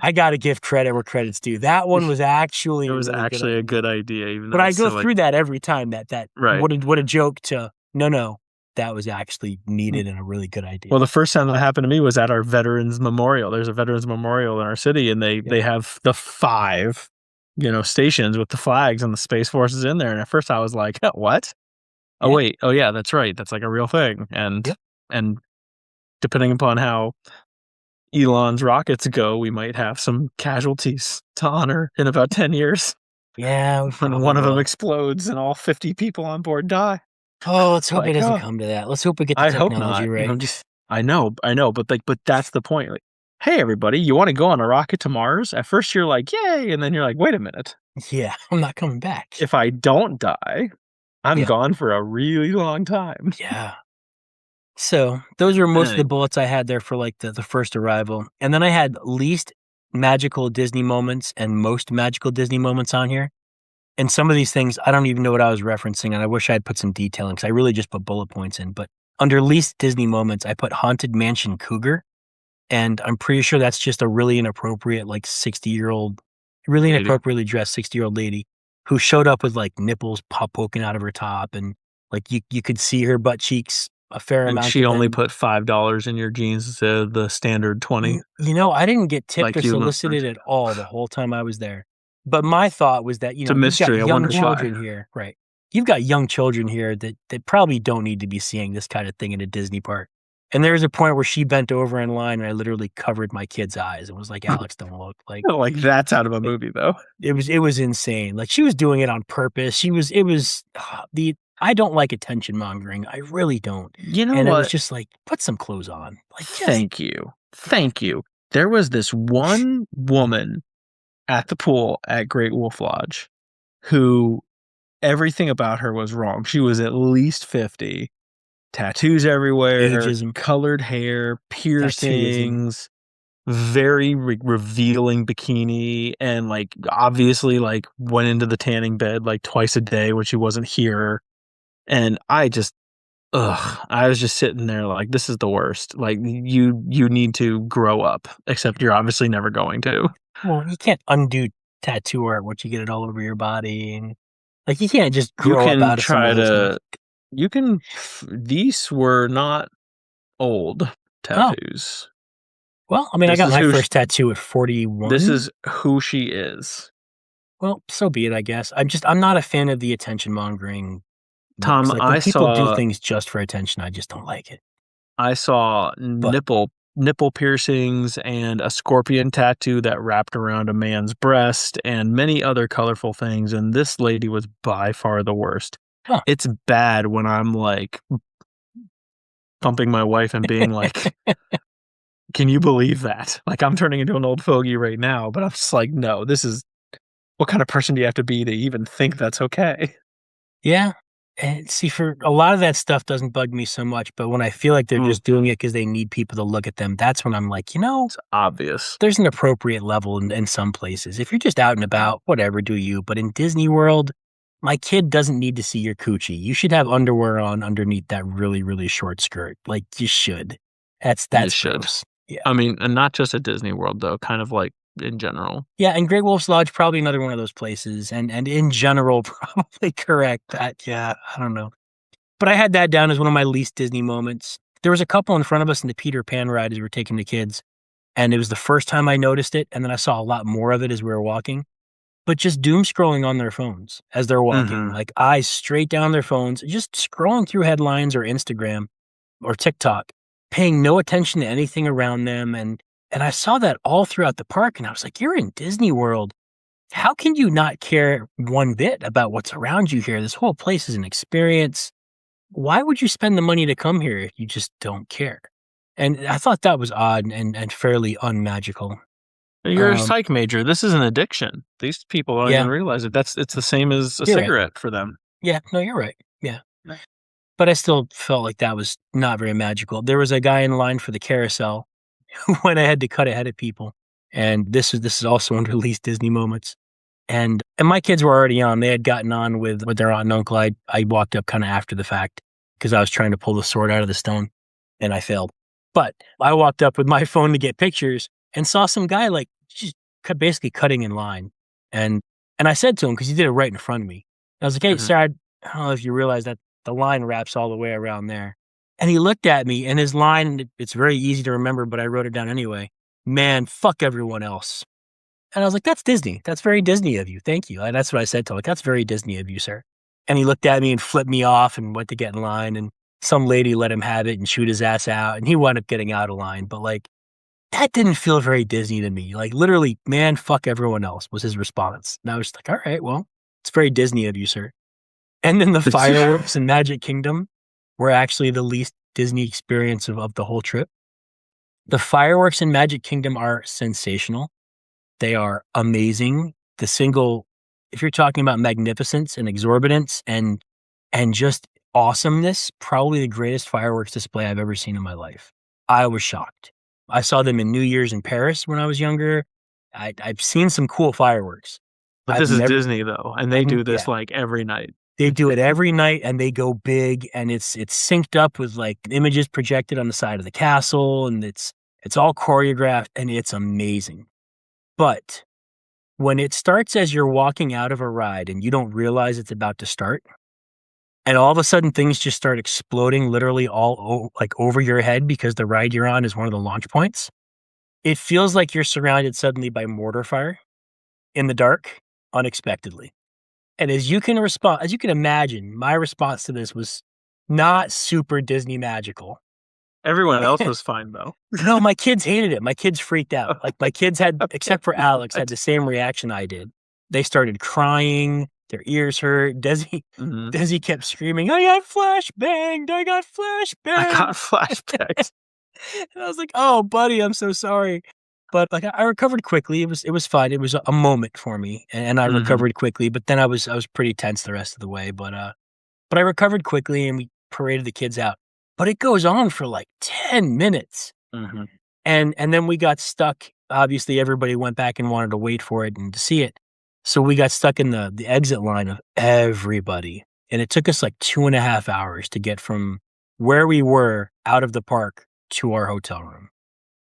I gotta give credit where credit's due. That one was It actually a was really good actually a idea. good idea, even But though I it's go so like through that every time that right. what a joke to no, that was actually needed and a really good Well, idea. the first time that happened to me was at our veterans memorial. There's a veterans memorial in our city, and Yep. they have the 5, stations with the flags and the Space Force is in there. And at first I was like, "What? Oh Yeah. wait, oh yeah, that's right. That's like a real thing." Yep. And depending upon how Elon's rockets go, we might have some casualties to honor in about 10 years Yeah, we when probably one of them will. explodes and all 50 people on board die. Oh, let's hope it Like, doesn't oh, come to that. Let's hope we get the I hope technology not. right. I know, but but that's the point. Like, hey, everybody, you want to go on a rocket to Mars? At first, you're like, yay, and then you're like, wait a minute. Yeah, I'm not coming back. If I don't die, I'm Yep. gone for a really long time. Yeah. So those are most of the Anyway, bullets I had there for like the first arrival. And then I had least magical Disney moments and most magical Disney moments on here. And some of these things, I don't even know what I was referencing. And I wish I had put some detailing because I really just put bullet points in. But under least Disney moments, I put Haunted Mansion Cougar. And I'm pretty sure that's just a really inappropriate, like 60-year-old, really lady, inappropriately dressed 60-year-old lady who showed up with like nipples poking out of her top. And like you could see her butt cheeks a fair and amount she of only them. put $5 in your jeans instead of the standard 20, I didn't get tipped or like you solicited learned. at all the whole time I was there. But my thought was that, It's a you've got mystery. I young wonder why. children here, right? You've got young children here that probably don't need to be seeing this kind of thing in a Disney park. And there was a point where she bent over in line and I literally covered my kid's eyes and was like, "Alex, don't look." Like that's out of a Like movie, though. it was insane. Like she was doing it on purpose. It was the I don't like attention mongering. I really don't. You know And it was what? just like, put some clothes on. Like just Thank you. yeah. Thank you. There was this one woman at the pool at Great Wolf Lodge who everything about her was wrong. She was at least 50, tattoos everywhere, Ageism, colored hair, tattooism. piercings, very revealing bikini, and like obviously like went into the tanning bed like twice a day when she wasn't here. And I just I was just sitting there like, "This is the worst." Like, you need to grow up, except you're obviously never going to. Well, you can't undo tattoo art once you get it all over your body, and, like, you can't just You grow up can out of some of try those things. to you can these were not old Oh, tattoos. well, I mean, I This got is my who sh first tattoo at this 41. is who she is. Well, so be it, I guess. I'm not a fan of the attention mongering looks. Tom, Like, when people do things just for attention, I just don't like it. I saw But nipple piercings and a scorpion tattoo that wrapped around a man's breast and many other colorful things, and this lady was by far the worst. huh. It's bad when I'm, like, bumping my wife and being like, "Can you believe that?" Like, I'm turning into an old fogey right now, but I'm just like, "No, this is what kind of person do you have to be to even think that's okay?" Yeah, and see, for a lot of that stuff doesn't bug me so much, but when I feel like they're Mm, just doing it because they need people to look at them, that's when I'm like, it's obvious. there's an appropriate level in some places. If you're just out and about, whatever, do you. But in Disney World, my kid doesn't need to see your coochie. You should have underwear on underneath that really, really short skirt. Like you should. You That's should. gross. Yeah. I mean, and not just at Disney World, though, kind of, like, in general. Yeah, and Great Wolf's Lodge, probably another one of those places. And in general, probably correct. Yeah, I don't know. But I had that down as one of my least Disney moments. There was a couple in front of us in the Peter Pan ride as we were taking the kids. And it was the first time I noticed it. And then I saw a lot more of it as we were walking. But just doom scrolling on their phones as they're walking, Mhm. like eyes straight down their phones, just scrolling through headlines or Instagram or TikTok, paying no attention to anything around them. And And I saw that all throughout the park, and I was like, "You're in Disney World. How can you not care one bit about what's around you here? This whole place is an experience. Why would you spend the money to come here if you just don't care?" And I thought that was odd and fairly unmagical. You're a psych major. This is an addiction. These people don't even Yeah, realize it. It's the same as a you're right. cigarette for them. Yeah, no, you're right. Yeah. But I still felt like that was not very magical. There was a guy in line for the carousel who went ahead to cut ahead of people, and this is also one of the least Disney moments. And my kids were already on. They had gotten on with their aunt and uncle. I walked up kinda after the fact because I was trying to pull the sword out of the stone, and I failed. But I walked up with my phone to get pictures and saw some guy, like, just basically cutting in line, and I said to him because he did it right in front of me. I was like, "Hey, Mhm. sir, I don't know if you realize that the line wraps all the way around there." And he looked at me, and his line, it's very easy to remember, but I wrote it down anyway. "Man, fuck everyone else." And I was like, "That's Disney. That's very Disney of you. Thank you." And that's what I said to him, like, "That's very Disney of you, sir." And he looked at me and flipped me off and went to get in line, and some lady let him have it and shoot his ass out, and he wound up getting out of line. But, like, that didn't feel very Disney to me. Like, literally, "Man, fuck everyone else," was his response. And I was like, "All right, well, it's very Disney of you, sir." And then the fireworks in Magic Kingdom were actually the least Disney experience of the whole trip. The fireworks in Magic Kingdom are sensational. They are amazing. The single if you're talking about magnificence and exorbitance and just awesomeness, probably the greatest fireworks display I've ever seen in my life. I was shocked. I saw them in New Year's in Paris when I was younger. I've seen some cool fireworks. But I've this is never Disney, though, and they do yeah. this, like, every night. They do it every night and they go big and it's synced up with, like, images projected on the side of the castle, and it's all choreographed and it's amazing. But when it starts as you're walking out of a ride and you don't realize it's about to start, and all of a sudden things just start exploding literally like, over your head because the ride you're on is one of the launch points, it feels like you're surrounded suddenly by mortar fire in the dark unexpectedly. And as you can imagine, my response to this was not super Disney magical. Everyone else was fine, though. No, my kids hated it. My kids freaked out. Like, my kids had Okay. except for Alex, had What? the same reaction I did. They started crying, their ears hurt. Desi Mhm. Desi kept screaming, "I got flashbanged, I got I got flashbanged." flashbacks. And I was like, "Oh, buddy, I'm so sorry." But, like, I recovered quickly. It was fine. It was a moment for me, and I Mhm. recovered quickly, but then I was pretty tense the rest of the way, but I recovered quickly, and we paraded the kids out. But it goes on for, like, 10 minutes. Mhm. And then we got stuck. Obviously, everybody went back and wanted to wait for it and to see it. So we got stuck in the exit line of everybody, and it took us, like, 2.5 hours to get from where we were out of the park to our hotel room.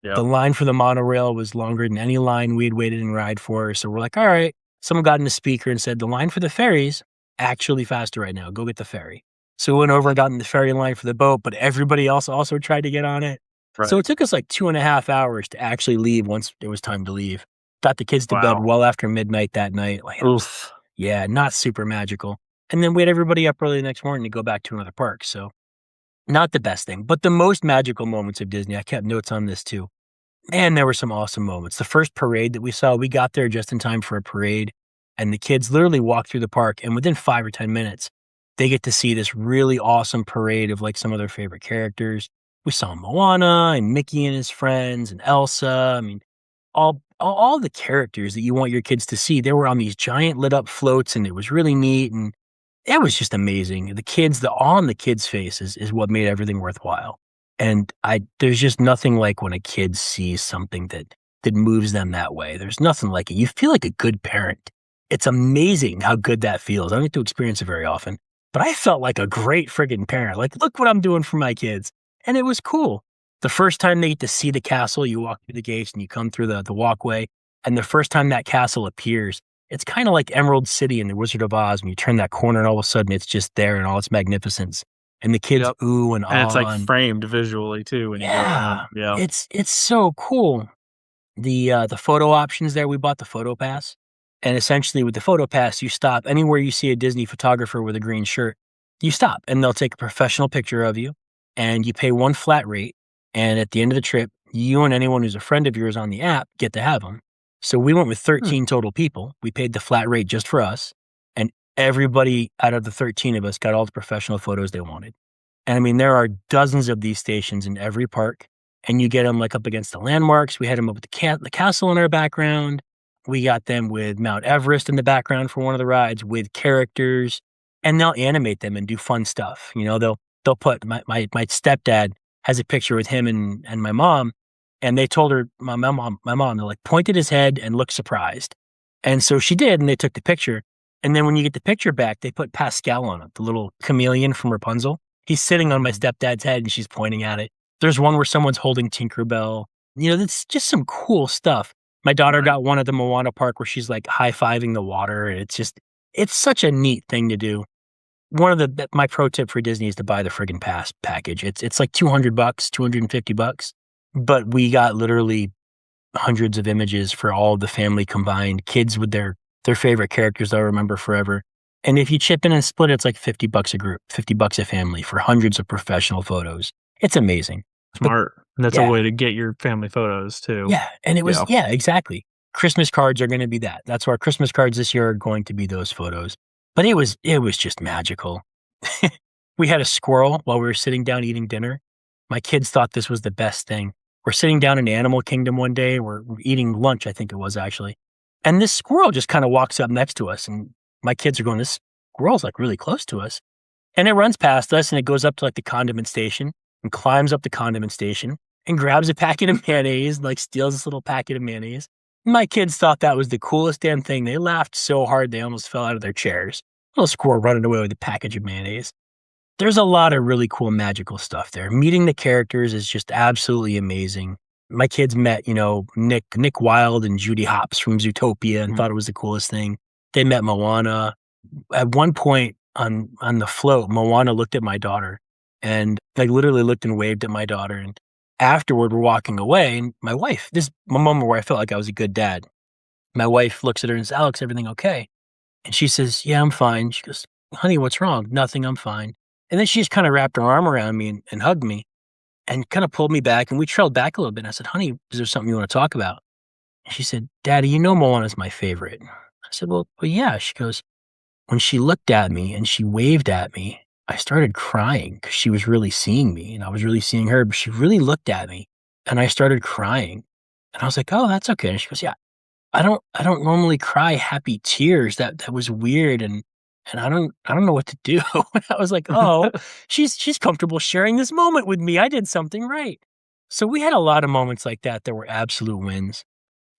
The Yep. line for the monorail was longer than any line we had waited in ride for, so we're like, "Alright." Someone got in the speaker and said, "The line for the ferry's actually faster right now. Go get the ferry." So we went over and got in the ferry line for the boat, but everybody else also tried to get on it. So Right. it took us, like, 2.5 hours to actually leave once it was time to leave. Got the kids to bed Wow. well after midnight that night, like, it was Oof. yeah, not super magical. And then we had everybody up early the next morning to go back to another park, so not the best thing. But the most magical moments of Disney, I kept notes on this too. Man, there were some awesome moments. The first parade that we saw, we got there just in time for a parade, and the kids literally walked through the park, and within 5 or 10 minutes, they get to see this really awesome parade of, like, some of their favorite characters. We saw Moana and Mickey and his friends and Elsa. I mean, all the characters that you want your kids to see, they were on these giant lit up floats, and it was really neat, and it was just amazing. The awe on the kids' faces is what made everything worthwhile. And there's just nothing like when a kid sees something that moves them that way. There's nothing like it. You feel like a good parent. It's amazing how good that feels. I don't get to experience it very often, but I felt like a great friggin' parent. Like, look what I'm doing for my kids. And it was cool. The first time they get to see the castle, you walk through the gates and you come through the walkway. And the first time that castle appears, it's kind of like Emerald City in The Wizard of Oz when you turn that corner and all of a sudden it's just there in all its magnificence. And the kids Yep. ooh and And it's, like, ah and framed visually too when you go yeah, in. Yeah. it's so cool. The photo options there, we bought the photo pass, and essentially with the photo pass, you stop anywhere you see a Disney photographer with a green shirt, you stop, and they'll take a professional picture of you, and you pay one flat rate, and at the end of the trip, you and anyone who's a friend of yours on the app get to have them. So we went with Hmm. 13 total people. We paid the flat rate just for us, and everybody out of the 13 of us got all the professional photos they wanted. And I mean, there are dozens of these stations in every park, and you get them like up against the landmarks. We had them up with the castle in our background. We got them with Mount Everest in the background for one of the rides with characters, and they'll animate them and do fun stuff. You know, they'll put my stepdad has a picture with him and my mom, and they told her my mom they like pointed his head and looked surprised, and so she did, and they took the picture. And then when you get the picture back, they put Pascal on it, the little chameleon from Rapunzel. He's sitting on my Mhm. stepdad's head and she's pointing at it. There's one where someone's holding Tinkerbell. You know, it's just some cool stuff. My daughter Right. got one at the Moana park where she's like high-fiving the water. And it's such a neat thing to do. One of my pro tip for Disney is to buy the friggin' pass package. It's like $200, $250, but we got literally hundreds of images for all of the family combined, kids with their favorite characters they'll remember forever. And if you chip in and split, it's like $50 a group, $50 a family for hundreds of professional photos. It's amazing. But Smart. And that's a yeah, way to get your family photos too. yeah. And it was, Yeah. yeah, exactly. Christmas cards are going to be that. That's why our Christmas cards this year are going to be those photos. But it was just magical. We had a squirrel while we were sitting down eating dinner. My kids thought this was the best thing. We're sitting down in Animal Kingdom one day. We're eating lunch, I think it was actually. And this squirrel just kind of walks up next to us. And my kids are going, this squirrel's like really close to us. And it runs past us and it goes up to like the condiment station and climbs up the condiment station and grabs a packet of mayonnaise and like steals this little packet of mayonnaise. My kids thought that was the coolest damn thing. They laughed so hard they almost fell out of their chairs. Little squirrel running away with a package of mayonnaise. There's a lot of really cool magical stuff there. Meeting the characters is just absolutely amazing. My kids met, Nick Wilde and Judy Hopps from Zootopia and Mhm. thought it was the coolest thing. They met Moana. At one point on the float, Moana looked at my daughter and like literally looked and waved at my daughter. And afterward, we're walking away, and my wife, this is a moment where I felt like I was a good dad. My wife looks at her and says, "Alex, everything okay?" And she says, "Yeah, I'm fine." She goes, "Honey, what's wrong?" "Nothing, I'm fine." And then she just kind of wrapped her arm around me and hugged me and kind of pulled me back. And we trailed back a little bit. And I said, "Honey, is there something you want to talk about?" And she said, "Daddy, you know Moana's my favorite." I said, well, yeah. She goes, "When she looked at me and she waved at me, I started crying because she was really seeing me and I was really seeing her. But she really looked at me and I started crying." And I was like, "Oh, that's okay." And she goes, "Yeah, I don't normally cry happy tears. That was weird, and I don't know what to do." And I was like, "Oh, she's comfortable sharing this moment with me. I did something right." So we had a lot of moments like that were absolute wins.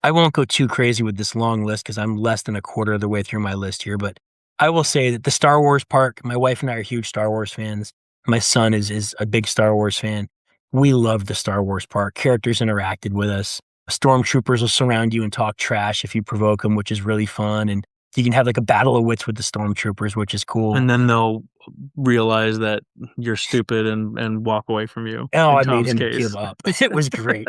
I won't go too crazy with this long list because I'm less than a quarter of the way through my list here, but I will say that the Star Wars park, my wife and I are huge Star Wars fans. My son is a big Star Wars fan. We love the Star Wars park. Characters interacted with us. Stormtroopers will surround you and talk trash if you provoke them, which is really fun. And you can have like a battle of wits with the stormtroopers, which is cool. And then they'll realize that you're stupid and walk away from you, Oh, in I made Tom's him give case. up. It was great.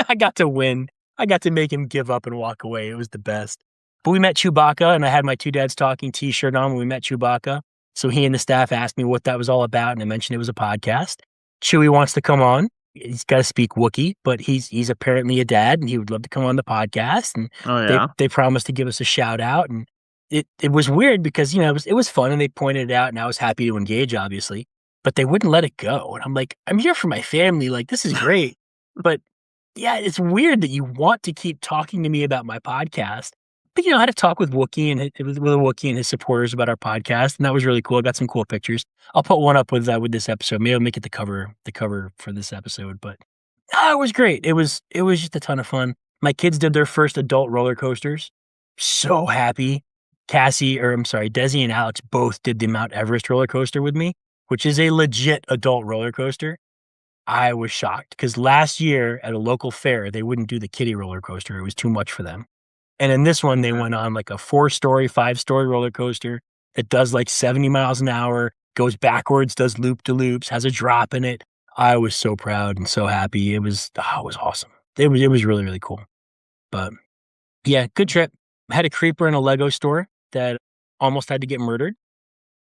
I got to win. I got to make him give up and walk away. It was the best. But we met Chewbacca, and I had my Two Dads Talking t-shirt on when we met Chewbacca. So he and the staff asked me what that was all about, and I mentioned it was a podcast. Chewie wants to come on. He's got to speak Wookiee, but he's apparently a dad, and he would love to come on the podcast. And Oh, they yeah? they promised to give us a shout out. And it was weird because it was fun, and they pointed it out, and I was happy to engage, obviously, but they wouldn't let it go. And I'm like, I'm here for my family. Like, this is great. But yeah, it's weird that you want to keep talking to me about my podcast. But I had to talk with Wookie and with Wookie and his supporters about our podcast, and that was really cool. I got some cool pictures. I'll put one up with this episode. Maybe I'll make it the cover for this episode. But it was great. It was just a ton of fun. My kids did their first adult roller coasters. So happy. Desi and Alex both did the Mount Everest roller coaster with me, which is a legit adult roller coaster. I was shocked because last year at a local fair, they wouldn't do the kiddie roller coaster. It was too much for them. And in this one, they Okay. went on like a 4-story, 5-story roller coaster that does like 70 miles an hour, goes backwards, does loop to loops, has a drop in it. I was so proud and so happy. It was awesome. It was really, really cool. But yeah, good trip. Had a creeper in a Lego store that almost had to get murdered.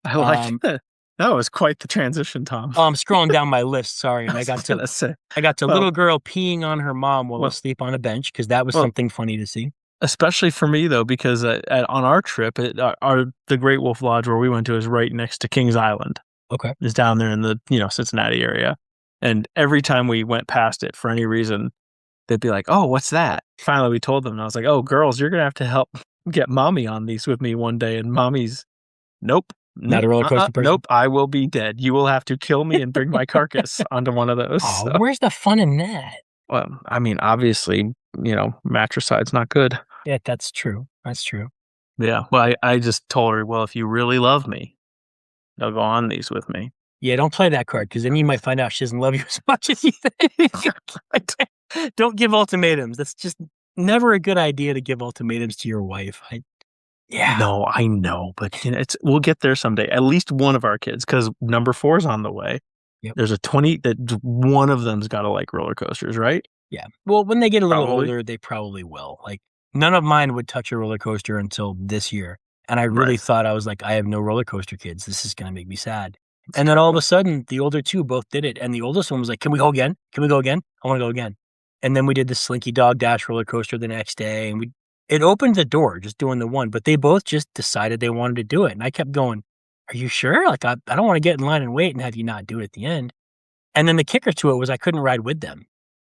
I like Um, that. That was quite the transition, Tom. Oh, I'm scrolling down my list. Sorry, and I was gonna say, I got to well, little girl peeing on her mom while well, asleep on a bench because that was well, something funny to see. especially for me though, because on our trip, the Great Wolf Lodge where we went to is right next to Kings Island. Okay. Is down there in the Cincinnati area, and every time we went past it for any reason, they'd be like, "Oh, what's that?" Finally, we told them, and I was like, "Oh, girls, you're gonna have to help get mommy on these with me one day." And mommy's, "Nope, Not a roller coaster person. nope, I will be dead. You will have to kill me and bring my carcass onto one of those." Oh, So, where's the fun in that? well, I mean, obviously, matricide's not good. Yeah, that's true. That's true. Yeah, well, I just told her, well, if you really love me, they'll go on these with me. Yeah, don't play that card because then you might find out she doesn't love you as much as you think. Don't give ultimatums. That's just never a good idea to give ultimatums to your wife. Yeah. No, I know, but we'll get there someday. At least one of our kids, because number 4 is on the way. Yep. There's a 20 that one of them's got to like roller coasters, right? Yeah. Well, when they get a little Probably. older, they probably will. Like none of mine would touch a roller coaster until this year. And I really Right. thought I was like, I have no roller coaster kids. This is going to make me sad. And then all of a sudden, the older two both did it. And the oldest one was like, can we go again? Can we go again? I want to go again. And then we did the Slinky Dog Dash roller coaster the next day. And it opened the door just doing the one, but they both just decided they wanted to do it. And I kept going, are you sure? Like, I don't want to get in line and wait and have you not do it at the end. And then the kicker to it was I couldn't ride with them.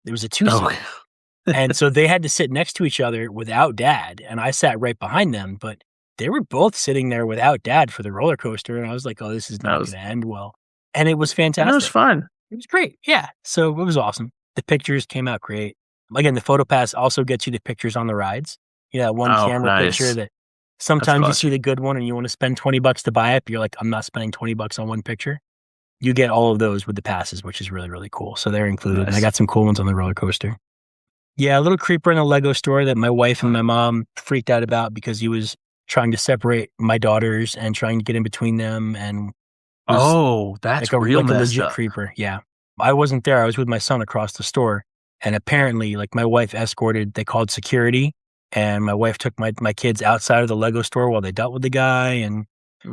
There was a 2-seat. Oh, And so they had to sit next to each other without dad. And I sat right behind them, but they were both sitting there without dad for the roller coaster. And I was like, oh, this is not going to end well. And it was that was fantastic. fun. It was great. Yeah. So it was awesome. The pictures came out great. Again, the photo pass also gets you the pictures on the rides. You know, that one camera picture that sometimes you see the good one and you want to spend $20 to buy it, but you're like, I'm not spending $20 on one picture. You get all of those with the passes, which is really, really cool. So they're included. And I got some cool ones on the roller coaster. Yeah, a little creeper in the Lego store that my wife and my mom freaked out about because he was trying to separate my daughters and trying to get in between them. And that's like a real messed legit up. creeper. Yeah. I wasn't there. I was with my son across the store. And apparently, like my wife they called security. And my wife took my kids outside of the Lego store while they dealt with the guy. And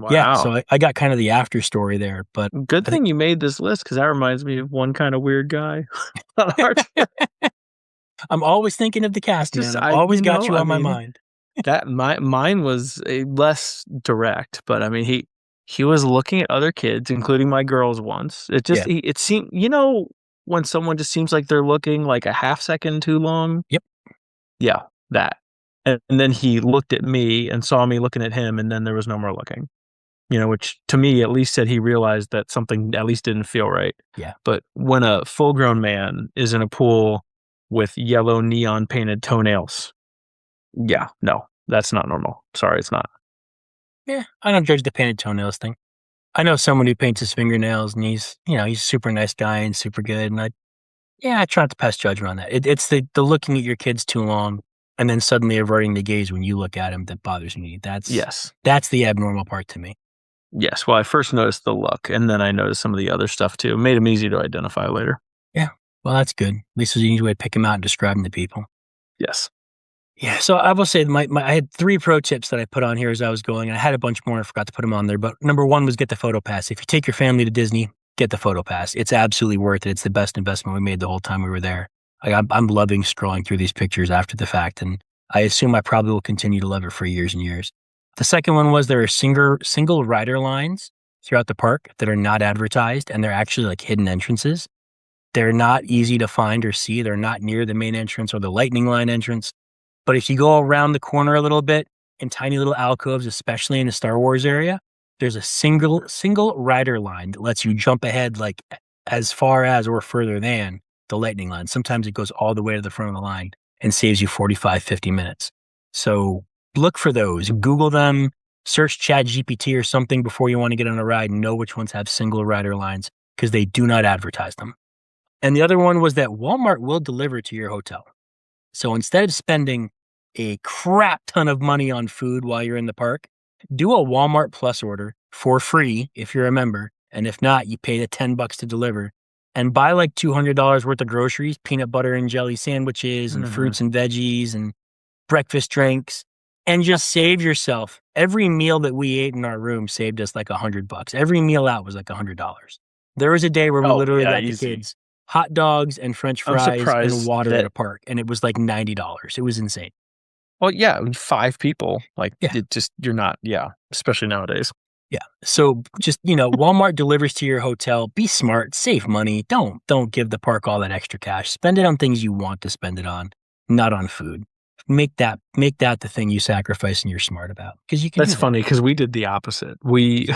yeah, so I got kind of the after story there. But good thing you made this list because that reminds me of one kind of weird guy. I'm always thinking of the cast, man. I've always got you on my mind. That mine was less direct, but I mean he was looking at other kids, including my girls once. It just it seemed when someone just seems like they're looking like a half second too long. Yep. Yeah, that. And then he looked at me and saw me looking at him, and then there was no more looking. Which to me at least said he realized that something at least didn't feel right. Yeah. But when a full-grown man is in a pool with yellow neon painted toenails, yeah, no, that's not normal. Sorry, it's not. Yeah, I don't judge the painted toenails thing. I know someone who paints his fingernails, and he's a super nice guy and super good. And I try not to pass judgment on that. It's the looking at your kids too long and then suddenly averting the gaze when you look at him that bothers me. That's the abnormal part to me. Yes. Well, I first noticed the look, and then I noticed some of the other stuff too. It made him easy to identify later. Yeah. Well, that's good. At least there's an easy way to pick him out and describe him to people. Yes. Yeah. So I will say I had 3 pro tips that I put on here as I was going. And I had a bunch more. I forgot to put them on there. But number 1 was get the photo pass. If you take your family to Disney, get the photo pass. It's absolutely worth it. It's the best investment we made the whole time we were there. I'm loving scrolling through these pictures after the fact. And I assume I probably will continue to love it for years and years. The second one was there are single rider lines throughout the park that are not advertised, and they're actually like hidden entrances. They're not easy to find or see. They're not near the main entrance or the lightning line entrance. But if you go around the corner a little bit in tiny little alcoves, especially in the Star Wars area, there's a single rider line that lets you jump ahead like as far as or further than the lightning line. Sometimes it goes all the way to the front of the line and saves you 45, 50 minutes. So look for those. Google them, search ChatGPT or something before you want to get on a ride and know which ones have single rider lines because they do not advertise them. And the other one was that Walmart will deliver to your hotel. So instead of spending a crap ton of money on food while you're in the park, do a Walmart Plus order for free if you're a member. And if not, you pay the $10 to deliver and buy like $200 worth of groceries, peanut butter and jelly sandwiches and fruits and veggies and breakfast drinks. and just save yourself. Every meal that we ate in our room saved us like $100. Every meal out was like $100. There was a day where we Oh, literally yeah, got the easy. kids hot dogs and French I'm fries and surprised water at that a park, and it was like $90. It was insane. well, yeah, 5 people, like, Yeah. it just you're not yeah, especially nowadays. Yeah. So just, Walmart delivers to your hotel. Be smart, save money. Don't give the park all that extra cash. Spend it on things you want to spend it on, not on food. Make that the thing you sacrifice and you're smart about because you can That's do that. funny because we did the opposite. We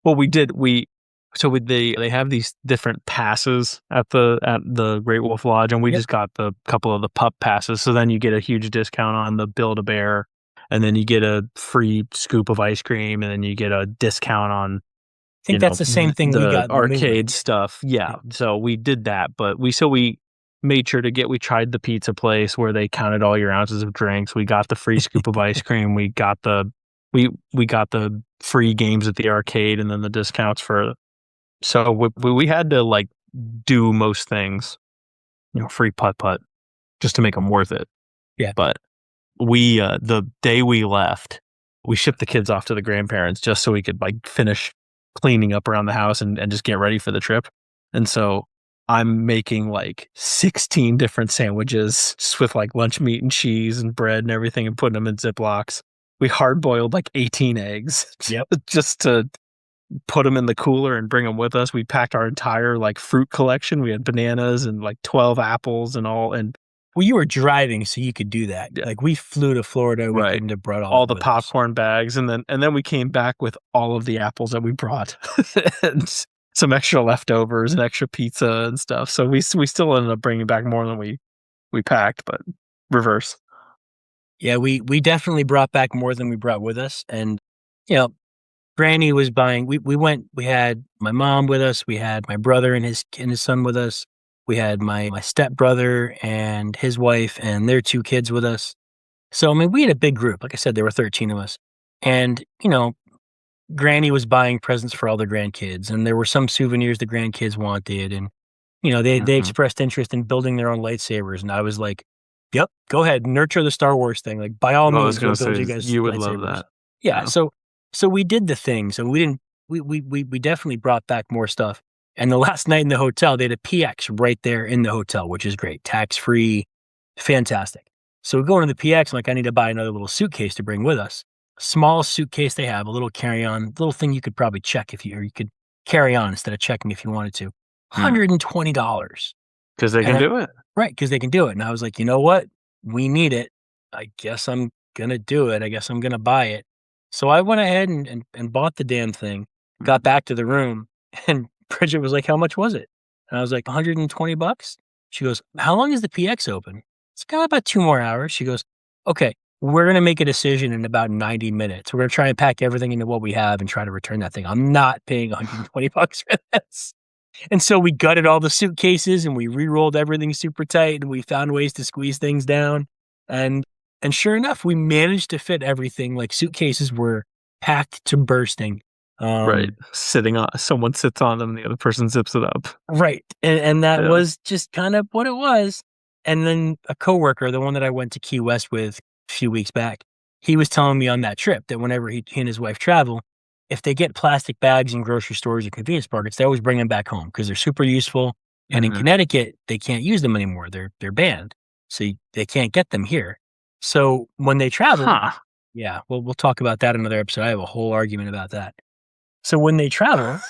well, we did we so with they have these different passes at the Great Wolf Lodge, and we Yep. just got the couple of the pup passes, so then you get a huge discount on the Build-A-Bear, and then you get a free scoop of ice cream, and then you get a discount on, I think that's the same thing we the got when we went. arcade stuff. Yeah, Yeah. so we did that, but we made sure to we tried the pizza place where they counted all your ounces of drinks. We got the free scoop of ice cream. We got the free games at the arcade and then the discounts for so we had to, like, do most things, free putt-putt just to make them worth it. Yeah. But the day we left, we shipped the kids off to the grandparents just so we could, like, finish cleaning up around the house and just get ready for the trip. And so I'm making, like, 16 different sandwiches just with, like, lunch meat and cheese and bread and everything and putting them in Ziplocs. We hard boiled, like, 18 eggs Yep. just to put them in the cooler and bring them with us. We packed our entire, like, fruit collection. We had bananas and, like, 12 apples and all, and Well, you were driving, so you could do that. yeah, Like we flew to Florida, we right. couldn't have brought all All that the with us. popcorn bags, and then we came back with all of the apples that we brought and some extra leftovers and extra pizza and stuff. So we still ended up bringing back more than we packed, but reverse. Yeah, we definitely brought back more than we brought with us, and you know, Granny was buying. We had my mom with us. We had my brother and his son with us. We had my stepbrother and his wife and their 2 kids with us. So I mean, we had a big group. Like I said, there were 13 of us, and Granny was buying presents for all the grandkids, and there were some souvenirs the grandkids wanted, and they Mhm. expressed interest in building their own lightsabers, and I was like, "Yep, go ahead, nurture the Star Wars thing. Like by all I was means, go gonna build say you guys you would love lightsabers." that. Yeah, Yeah. so we did the thing. So we didn't we definitely brought back more stuff. And the last night in the hotel, they had a PX right there in the hotel, which is great, tax free, fantastic. So we go into the PX, I'm like, I need to buy another little suitcase to bring with us. Small suitcase they have, a little carry-on, little thing you could probably check or you could carry on instead of checking if you wanted to. Mm. $120. 'Cause they And can do it. right, because they can do it. And I was like, you know what? We need it. I guess I'm gonna do it. I guess I'm gonna buy it. So I went ahead and bought the damn thing, got Mhm. back to the room, and Bridget was like, "How much was it?" And I was like, $120. She goes, "How long is the PX open?" It's got about 2 more hours. She goes, "Okay, we're gonna make a decision in about 90 minutes. We're gonna try and pack everything into what we have and try to return that thing. I'm not paying $120 for this." And so we gutted all the suitcases and we re-rolled everything super tight and we found ways to squeeze things down. And and sure enough, we managed to fit everything. Like suitcases were packed to bursting. Right. Um, Sitting on someone sits on them, the other person zips it up. right. And that Yeah. was just kind of what it was. And then a coworker, the one that I went to Key West with a few weeks back, he was telling me on that trip that whenever he and his wife travel, if they get plastic bags in grocery stores or convenience markets, they always bring them back home because they're super useful. And in Mhm. Connecticut, they can't use them anymore. They're banned, so they can't get them here. So when they travel, Huh. yeah, well, we'll talk about that in another episode. I have a whole argument about that. So when they travel,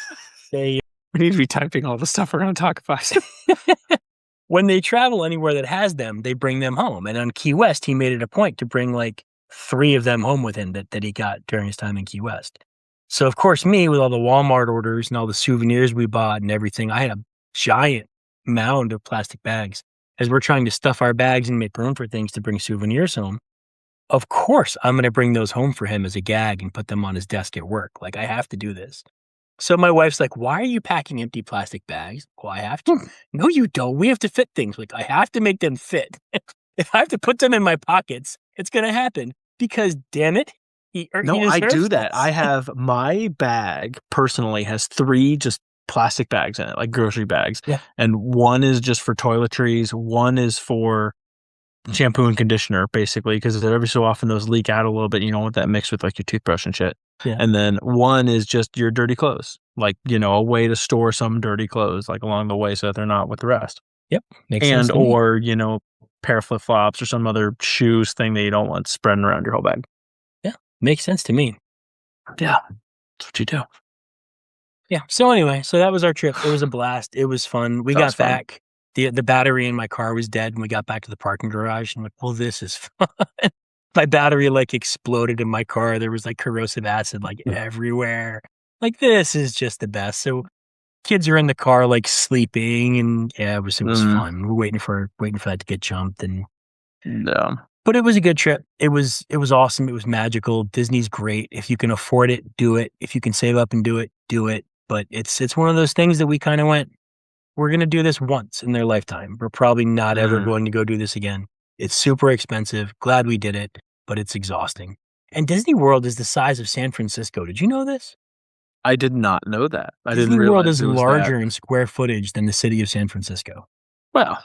they We need to be typing all the stuff around Talk Talkify. when they travel anywhere that has them, they bring them home. And on Key West, he made it a point to bring like 3 of them home with him that he got during his time in Key West. So of course, me with all the Walmart orders and all the souvenirs we bought and everything, I had a giant mound of plastic bags as we're trying to stuff our bags and make room for things to bring souvenirs home. Of course, I'm going to bring those home for him as a gag and put them on his desk at work. Like I have to do this. So my wife's like, "Why are you packing empty plastic bags?" Well, I have to. No, you don't. We have to fit things. Like I have to make them fit. If I have to put them in my pockets, it's gonna happen because damn it, he No, I deserves do that. this. I have my bag personally has 3 just plastic bags in it, like grocery bags, Yeah. and one is just for toiletries, one is for shampoo and conditioner, basically, because every so often those leak out a little bit. You don't want that mixed with like your toothbrush and shit. Yeah. And then one is just your dirty clothes, like, a way to store some dirty clothes, like along the way so that they're not with the rest. Yep. Makes sense And, to me. or, pair of flip flops or some other shoes thing that you don't want spreading around your whole bag. Yeah. Makes sense to me. Yeah. That's what you do. Yeah. So anyway, that was our trip. It was a blast. It was fun. We got back. The battery in my car was dead when we got back to the parking garage. I'm like, well, this is fun. My battery like exploded in my car. There was like corrosive acid like everywhere. Like, this is just the best. So kids are in the car like sleeping, and yeah, it was fun. We're waiting for that to get jumped, and Yeah. but it was a good trip. It was awesome. It was magical. Disney's great. If you can afford it, do it. If you can save up and do it, do it. But it's one of those things that we kind of went, we're going to do this once in their lifetime. We're probably not ever going to go do this again. It's super expensive. Glad we did it, but it's exhausting. And Disney World is the size of San Francisco. Did you know this? I did not know that. I Disney didn't World realize is it was larger that. in square footage than the city of San Francisco. Well,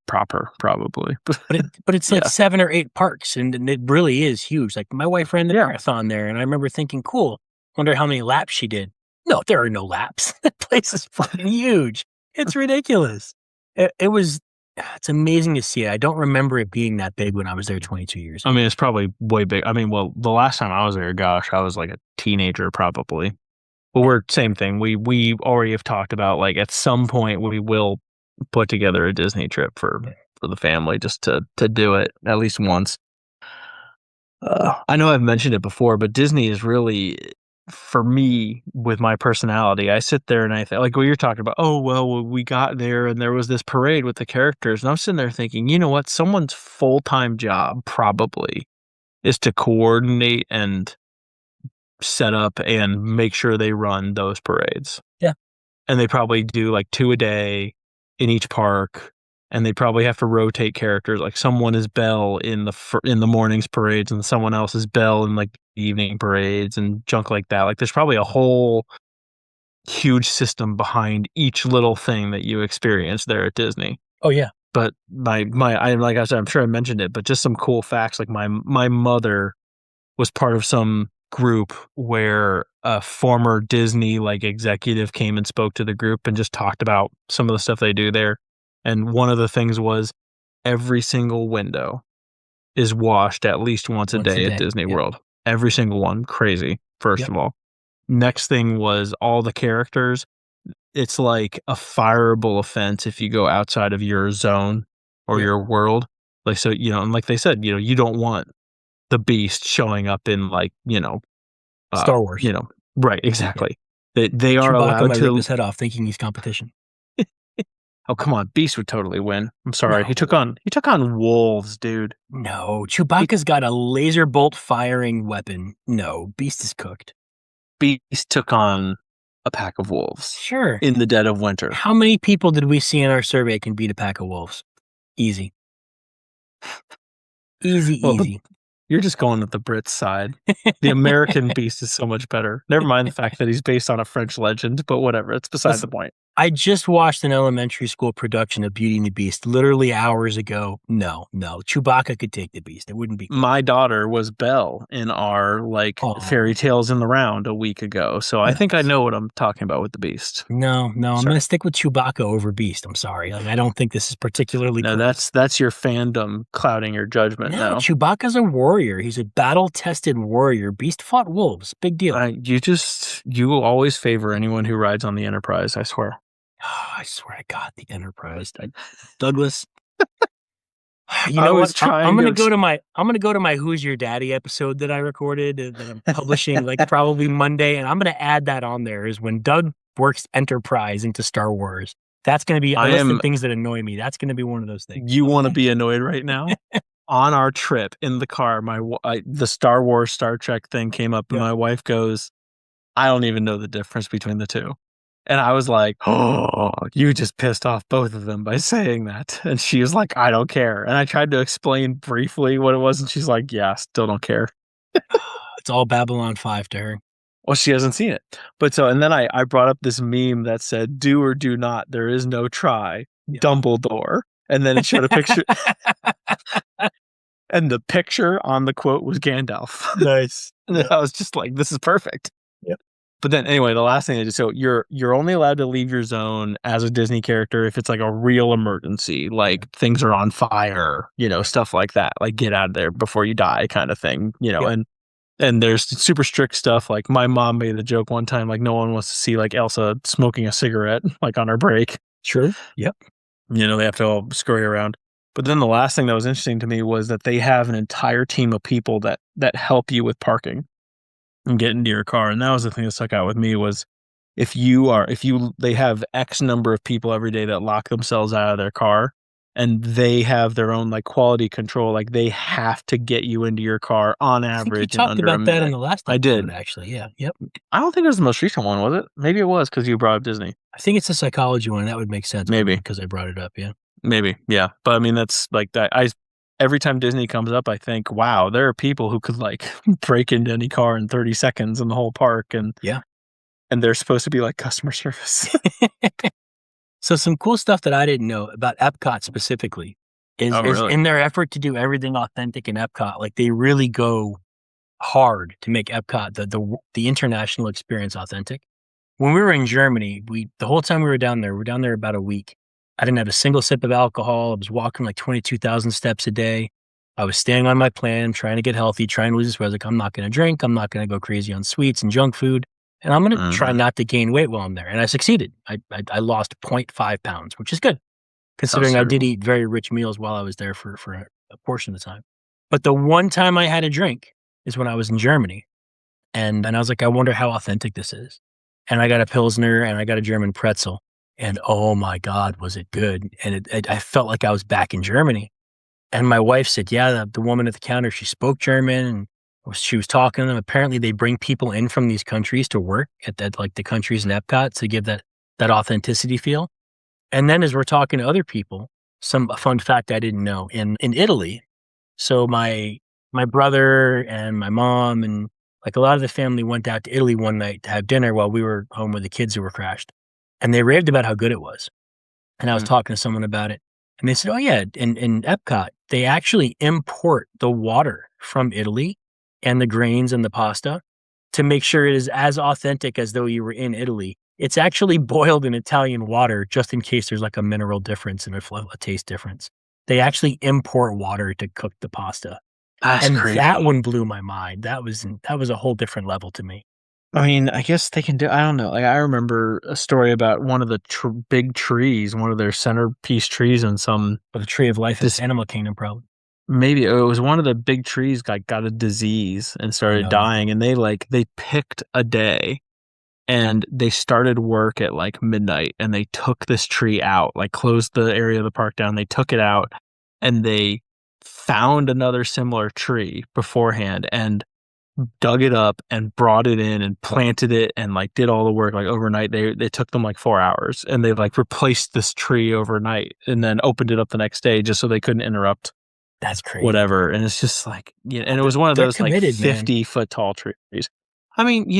proper, probably. But it's like 7 or 8 parks, and it really is huge. Like, my wife ran the marathon there, and I remember thinking, cool. Wonder how many laps she did. No, there are no laps. That place is fucking huge. It's ridiculous. It's amazing to see it. I don't remember it being that big when I was there 22 years ago. I mean, it's probably way big. I mean, well, the last time I was there, gosh, I was like a teenager probably. Well, same thing. We already have talked about, like, at some point we will put together a Disney trip for the family, just to do it at least once. I know I've mentioned it before, but Disney is really, for me, with my personality, I sit there and I think, like what you're talking about, oh, well, we got there and there was this parade with the characters. And I'm sitting there thinking, you know what? Someone's full-time job probably is to coordinate and set up and make sure they run those parades. Yeah. And they probably do like 2 a day in each park. And they probably have to rotate characters. Like, someone is Belle in the morning's parades, and someone else is Belle in like the evening parades and junk like that. Like, there's probably a whole huge system behind each little thing that you experience there at Disney. Oh yeah. But like I said, I'm sure I mentioned it, but just some cool facts. Like, my mother was part of some group where a former Disney like executive came and spoke to the group and just talked about some of the stuff they do there. And one of the things was every single window is washed at least once a day at Disney World. Every single one. Crazy, first of all. Next thing was all the characters. It's like a fireable offense if you go outside of your zone or your world. Like, so, and like they said, you don't want the Beast showing up in, like, Star Wars. Right, exactly. They are Chewbacca allowed might to rip his head off thinking he's competition. Oh, come on. Beast would totally win. I'm sorry. No. He took on wolves, dude. No, Chewbacca's got a laser bolt firing weapon. No, Beast is cooked. Beast took on a pack of wolves. Sure. In the dead of winter. How many people did we see in our survey can beat a pack of wolves? Easy. Easy. You're just going with the Brits side. The American Beast is so much better. Never mind the fact that he's based on a French legend, but whatever. It's beside the point. I just watched an elementary school production of Beauty and the Beast literally hours ago. No. Chewbacca could take the Beast. It wouldn't be good. My daughter was Belle in our, Fairy Tales in the Round a week ago. So I think I know what I'm talking about with the Beast. No. I'm going to stick with Chewbacca over Beast. I'm sorry. I don't think this is particularly No, cool. that's your fandom clouding your judgment now. Chewbacca's a warrior. He's a battle-tested warrior. Beast fought wolves. Big deal. You always favor anyone who rides on the Enterprise, I swear. Oh, I swear to God, the Enterprise. Douglas. You know what? I'm gonna go to my Who's Your Daddy episode that I recorded that I'm publishing probably Monday, and I'm gonna add that on there. Is when Doug works Enterprise into Star Wars. That's gonna be a list of things that annoy me. That's gonna be one of those things. You want to be annoyed right now? On our trip in the car, the Star Wars Star Trek thing came up, and my wife goes, "I don't even know the difference between the two." And I was like, oh, you just pissed off both of them by saying that. And she was like, I don't care. And I tried to explain briefly what it was. And she's like, yeah, still don't care. It's all Babylon 5 to her. Well, she hasn't seen it. And then I brought up this meme that said, do or do not. There is no try. Dumbledore. And then it showed a picture, and the picture on the quote was Gandalf. Nice. And Yep. I was just like, this is perfect. Yep. But then anyway, the last thing I did, so you're only allowed to leave your zone as a Disney character if it's like a real emergency, like things are on fire, stuff like that. Like get out of there before you die kind of thing, Yep. and there's super strict stuff. Like my mom made the joke one time, like no one wants to see like Elsa smoking a cigarette like on her break. Sure. Yep. They have to all scurry around. But then the last thing that was interesting to me was that they have an entire team of people that help you with parking and get into your car. And that was the thing that stuck out with me was they have X number of people every day that lock themselves out of their car, and they have their own like quality control. Like they have to get you into your car on I think you average in talked under a about that in minute. the last I did. episode, actually. Yeah. Yep. I don't think it was the most recent one, was it? Maybe it was because you brought up Disney. I think it's a psychology one. That would make sense. Maybe because I brought it up. Yeah. Maybe, yeah. But I mean, that's like that. Every time Disney comes up, I think, wow, there are people who could like break into any car in 30 seconds in the whole park, and Yeah. and they're supposed to be like customer service. So some cool stuff that I didn't know about Epcot specifically is Oh, really? in their effort to do everything authentic in Epcot, like they really go hard to make Epcot the international experience authentic. When we were in Germany, the whole time we were down there about a week. I didn't have a single sip of alcohol. I was walking like 22,000 steps a day. I was staying on my plan, trying to get healthy, trying to lose this weight. I was like, I'm not going to drink. I'm not going to go crazy on sweets and junk food. And I'm going to try not to gain weight while I'm there. And I succeeded. I lost 0.5 pounds, which is good, considering I did eat very rich meals while I was there for a portion of the time. But the one time I had a drink is when I was in Germany. And I was like, I wonder how authentic this is. And I got a Pilsner and I got a German pretzel. And oh my God, was it good. And I felt like I was back in Germany. And my wife said, yeah, the woman at the counter, she spoke German and she was talking to them. Apparently they bring people in from these countries to work at like the countries in Epcot to give that authenticity feel. And then as we're talking to other people, a fun fact I didn't know in Italy. So my brother and my mom and like a lot of the family went out to Italy one night to have dinner while we were home with the kids who were crashed. And they raved about how good it was. And I was talking to someone about it. And they said, oh, yeah, in Epcot, they actually import the water from Italy and the grains and the pasta to make sure it is as authentic as though you were in Italy. It's actually boiled in Italian water just in case there's like a mineral difference and a taste difference. They actually import water to cook the pasta. That's crazy. That one blew my mind. That was a whole different level to me. I mean, I guess they can do. I don't know. Like I remember a story about one of the big trees, one of their centerpiece trees, in some. But the Tree of Life is Animal Kingdom, probably. Maybe it was one of the big trees got a disease and started dying, and they picked a day, and they started work at like midnight, and they took this tree out, like closed the area of the park down. They took it out, and they found another similar tree beforehand, and dug it up and brought it in and planted it and like did all the work like overnight. They took them like 4 hours, and they like replaced this tree overnight and then opened it up the next day just so they couldn't interrupt. That's crazy. Whatever. And it's just like, and it was one of those like 50-foot tall trees. I mean,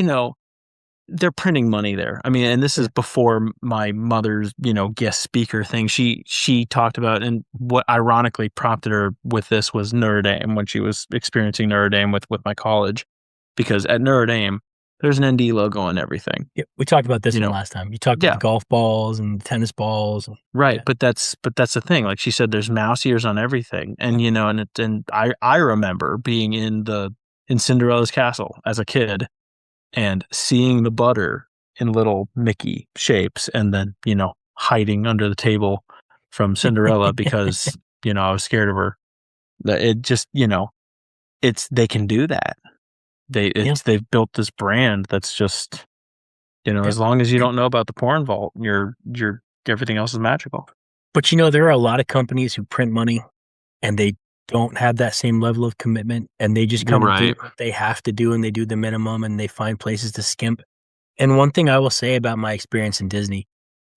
they're printing money there. I mean, and this is before my mother's, guest speaker thing. She talked about, and what ironically prompted her with this was Notre Dame, when she was experiencing Notre Dame with my college, because at Notre Dame, there's an ND logo on everything. Yeah, we talked about this one last time. You talked about the golf balls and tennis balls. Right. Yeah. But that's the thing. Like she said, there's mouse ears on everything. And, and I remember being in Cinderella's castle as a kid, and seeing the butter in little Mickey shapes, and then, hiding under the table from Cinderella because, I was scared of her. It just, they can do that. They've built this brand that's just, as long as you don't know about the porn vault, you're everything else is magical. But, there are a lot of companies who print money and they don't have that same level of commitment, and they just come and do what they have to do, and they do the minimum, and they find places to skimp. And one thing I will say about my experience in Disney,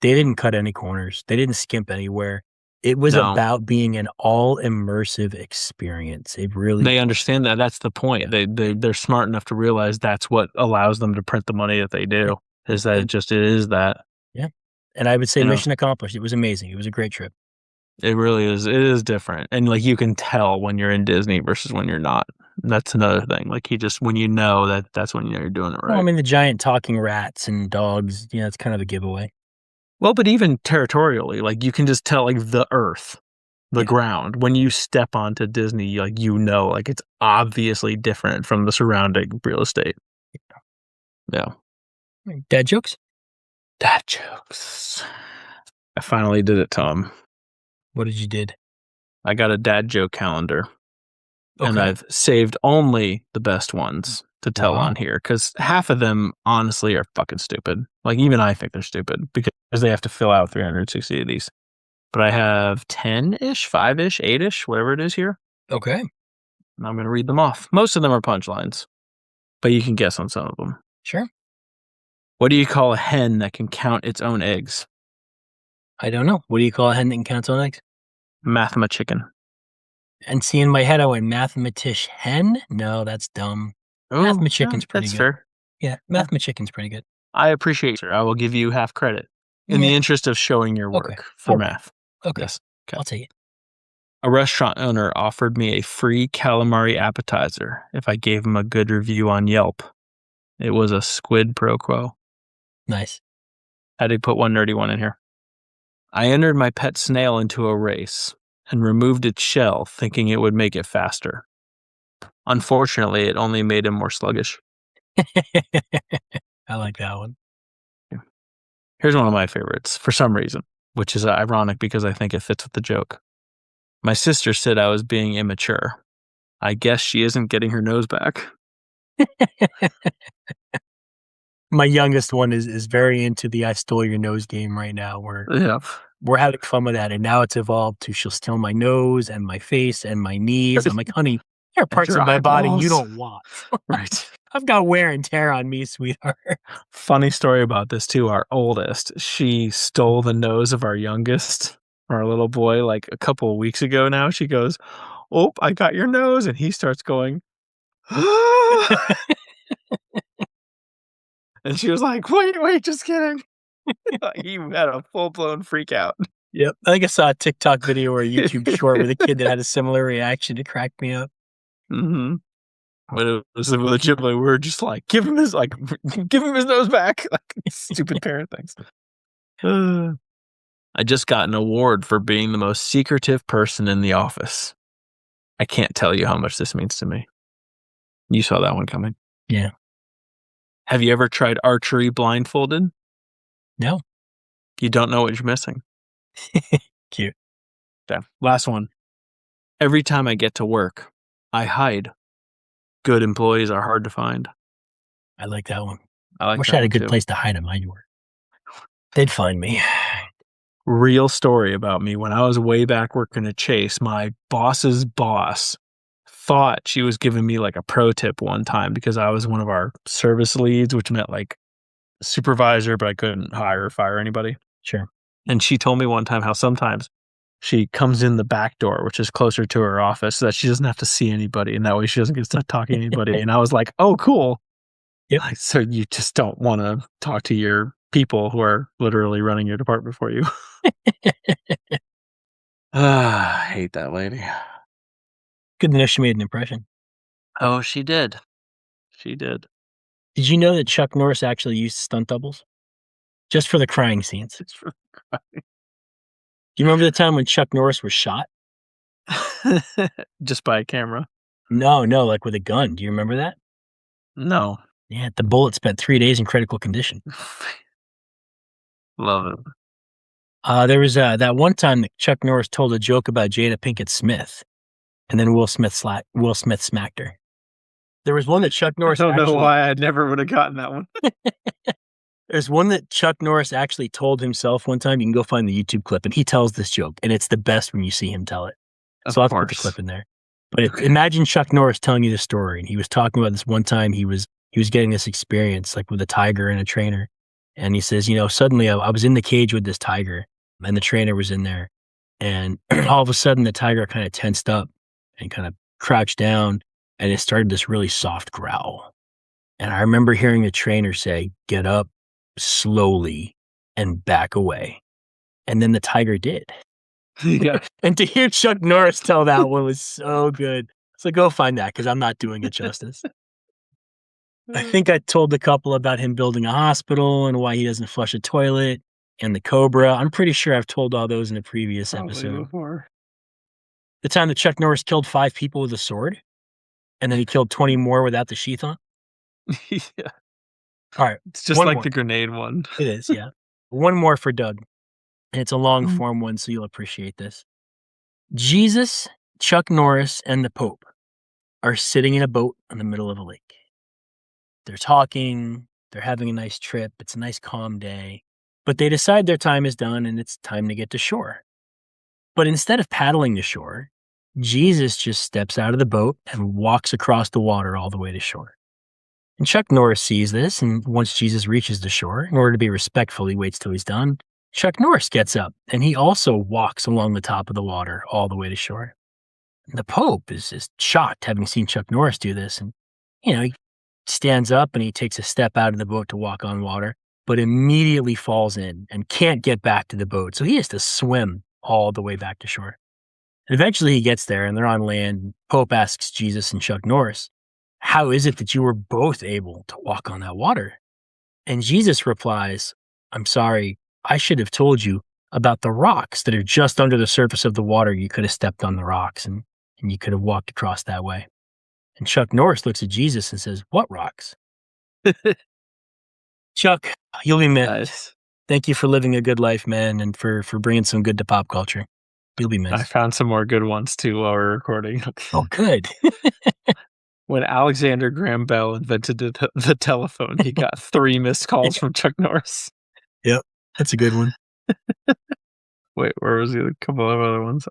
they didn't cut any corners. They didn't skimp anywhere. It was about being an all immersive experience. They understand that. That's the point. Yeah. They're smart enough to realize that's what allows them to print the money that they do. Is that it is that. Yeah. And I would say mission accomplished. It was amazing. It was a great trip. It really is. It is different. And like you can tell when you're in Disney versus when you're not. That's another thing. Like when you know that's when you're doing it Well, I right. mean, the giant talking rats and dogs, it's kind of a giveaway. Well, but even territorially, like you can just tell like the earth, the Yeah. ground, when you step onto Disney, like like it's obviously different from the surrounding real estate. Yeah. Dad jokes? Dad jokes. I finally did it, Tom. What did you did? I got a dad joke calendar. And Okay. I've saved only the best ones to tell on Wow. here because half of them honestly are fucking stupid. Like even I think they're stupid because they have to fill out 360 of these. But I have 10-ish, 5-ish, 8-ish, whatever it is here. Okay. And I'm going to read them off. Most of them are punchlines, but you can guess on some of them. Sure. What do you call a hen that can count its own eggs? I don't know. What do you call a hen that can count on eggs? Mathema chicken. And see, in my head, I went mathematician hen. No, that's dumb. Oh, yeah, Mathemachicken's pretty that's good. fair. Yeah, Yeah. mathemachicken's pretty good. I appreciate it, sir. I will give you half credit in Yeah. the interest of showing your Okay. work for math. Okay. Yes. Okay. I'll take it. A restaurant owner offered me a free calamari appetizer if I gave him a good review on Yelp. It was a squid pro quo. Nice. Had to put one nerdy one in here. I entered my pet snail into a race and removed its shell, thinking it would make it faster. Unfortunately, it only made him more sluggish. I like that one. Here's one of my favorites for some reason, which is ironic because I think it fits with the joke. My sister said I was being immature. I guess she isn't getting her nose back. My youngest one is very into the "I stole your nose" game right now, where Yeah. we're having fun with that, and now it's evolved to she'll steal my nose and my face and my knees. I'm like, "Honey, there are And parts your of my body you eyeballs. don't want. Right. I've got wear and tear on me, sweetheart." Funny story about this too. Our oldest, she stole the nose of our youngest, our little boy, like a couple of weeks ago now. She goes, "Oh, I got your nose." And he starts going, and she was like, wait, just kidding. He had a full blown freak out. Yep. I think I saw a TikTok video or a YouTube short with a kid that had a similar reaction. It cracked me up. Mm-hmm. But it was legitimately, we were just like, give him his nose back. Like stupid parent things. I just got an award for being the most secretive person in the office. I can't tell you how much this means to me. You saw that one coming. Yeah. Have you ever tried archery blindfolded? No. You don't know what you're missing. Cute. Okay. Last one. Every time I get to work, I hide. Good employees are hard to find. I like that one. I like Wish that I had a one good too. place to hide at my work. They'd find me. Real story about me. When I was way back working at Chase, my boss's boss thought she was giving me like a pro tip one time because I was one of our service leads, which meant like supervisor, but I couldn't hire or fire anybody. Sure. And she told me one time how sometimes she comes in the back door, which is closer to her office, so that she doesn't have to see anybody, and that way she doesn't get stuck talking to anybody. And I was like, "Oh, cool." Yep. So you just don't want to talk to your people who are literally running your department for you. I hate that lady. Good to know she made an impression. Oh, she did. She did. Did you know that Chuck Norris actually used stunt doubles? Just for the crying scenes. It's for Do you remember the time when Chuck Norris was shot? just by a camera. No, like with a gun. Do you remember that? No. Yeah, the bullet spent 3 days in critical condition. Love it. There was that one time that Chuck Norris told a joke about Jada Pinkett Smith, and then Will Smith smacked her. There was one that Chuck I Norris don't know actually why I never would have gotten that one. There's one that Chuck Norris actually told himself one time. You can go find the YouTube clip, and he tells this joke, and it's the best when you see him tell it. Of So I'll have to put the course. clip in there. But imagine Chuck Norris telling you this story, and he was talking about this one time he was getting this experience, like with a tiger and a trainer. And he says, suddenly I was in the cage with this tiger, and the trainer was in there. And all of a sudden, the tiger kind of tensed up and kind of crouched down, and it started this really soft growl. And I remember hearing the trainer say, "Get up slowly and back away." And then the tiger did. Yeah. And to hear Chuck Norris tell that one was so good. So go find that because I'm not doing it justice. I think I told the couple about him building a hospital and why he doesn't flush a toilet and the cobra. I'm pretty sure I've told all those in a previous Probably episode. before. The time that Chuck Norris killed 5 people with a sword, and then he killed 20 more without the sheath on. Yeah. All right, It's just one like more. the grenade one. It is, yeah. One more for Doug, and it's a long Mm. form one, so you'll appreciate this. Jesus, Chuck Norris, and the Pope are sitting in a boat in the middle of a lake. They're talking, they're having a nice trip, it's a nice calm day, but they decide their time is done and it's time to get to shore. But instead of paddling to shore, Jesus just steps out of the boat and walks across the water all the way to shore. And Chuck Norris sees this, and once Jesus reaches the shore, in order to be respectful, he waits till he's done. Chuck Norris gets up, and he also walks along the top of the water all the way to shore. And the Pope is just shocked having seen Chuck Norris do this, and he stands up and he takes a step out of the boat to walk on water, but immediately falls in and can't get back to the boat. So he has to swim all the way back to shore. And eventually he gets there and they're on land. Pope asks Jesus and Chuck Norris, "How is it that you were both able to walk on that water?" And Jesus replies, "I'm sorry, I should have told you about the rocks that are just under the surface of the water. You could have stepped on the rocks and you could have walked across that way." And Chuck Norris looks at Jesus and says, "What rocks?" Chuck, you'll be missed. Nice. Thank you for living a good life, man, and for bringing some good to pop culture. You'll be I missed. found some more good ones too while we're recording. Oh, good. When Alexander Graham Bell invented the telephone, he got 3 missed calls from Chuck Norris. Yep, that's a good one. Wait, where was the a couple of other ones?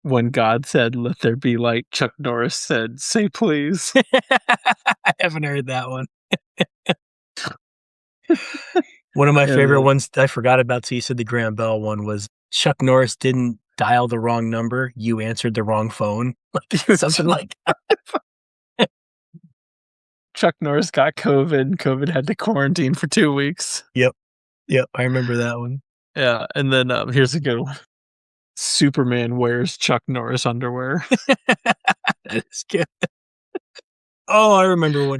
When God said, "Let there be light," Chuck Norris said, "Say please." I haven't heard that one. One of my And favorite then ones I forgot about, so you said the Graham Bell one was Chuck Norris didn't dial the wrong number, you answered the wrong phone. Like, something like that. Chuck Norris got COVID, COVID had to quarantine for 2 weeks. Yep, I remember that one. Yeah, and then, here's a good one. Superman wears Chuck Norris underwear. That is good. Oh, I remember one.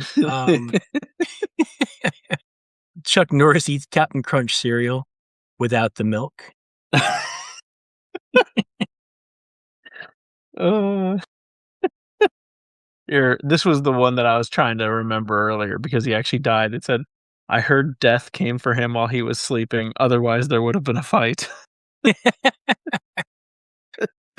Chuck Norris eats Captain Crunch cereal without the milk. Uh, Here, this was the one that I was trying to remember earlier because he actually died. It said, "I heard death came for him while he was sleeping, otherwise there would have been a fight."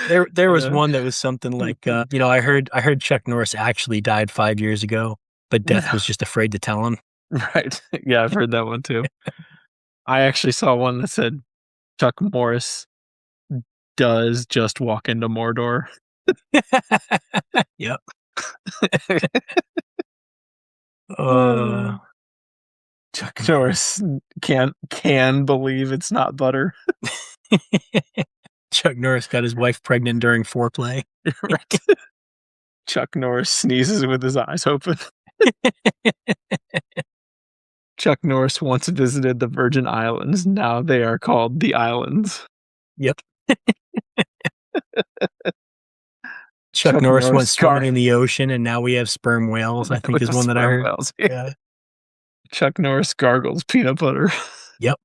There was Uh, one that was something like, I heard Chuck Norris actually died 5 years ago, but death was just afraid to tell him. right. Yeah, I've heard that one too. I actually saw one that said, "Chuck Morris does just walk into Mordor." Yep. Uh, Chuck Norris can believe it's not butter. Chuck Norris got his wife pregnant during foreplay. Right. Chuck Norris sneezes with his eyes open. Chuck Norris once visited the Virgin Islands. Now they are called the Islands. Yep. Chuck Chuck Norris went Norris swimming in the ocean, and now we have sperm whales, I think is one that I sperm heard. whales. Yeah. Chuck Norris gargles peanut butter. Yep.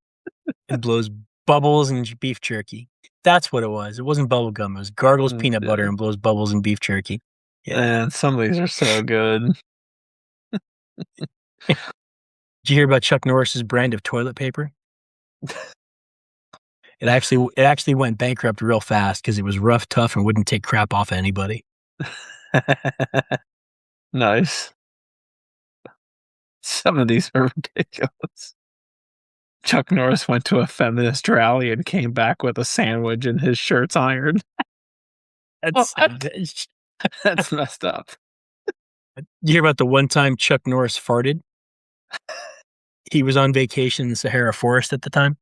It blows bubbles in beef jerky. That's what it was. It wasn't bubble gum. It was gargles peanut butter and blows bubbles in beef jerky. Yeah. And some of these are so good. Did you hear about Chuck Norris's brand of toilet paper? It actually went bankrupt real fast because it was rough, tough, and wouldn't take crap off anybody. Nice. Some of these are ridiculous. Chuck Norris went to a feminist rally and came back with a sandwich and his shirt's ironed. That's What? That's messed up. You hear about the one time Chuck Norris farted? He was on vacation in the Sahara Forest at the time.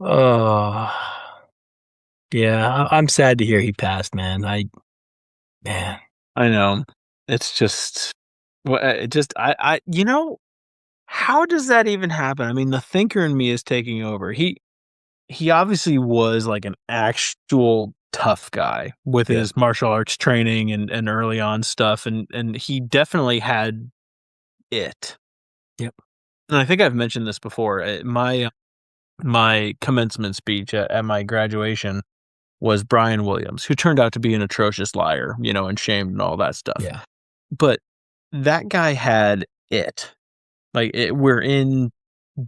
Oh, yeah. I'm sad to hear he passed, man. I know. It's just, well, it just, I, how does that even happen? I mean, the thinker in me is taking over. He obviously was like an actual tough guy with Yeah. his martial arts training and early on stuff, and he definitely had it. Yep. And I think I've mentioned this before. My commencement speech at my graduation was Brian Williams, who turned out to be an atrocious liar, and shamed and all that stuff. Yeah. But that guy had it. We're in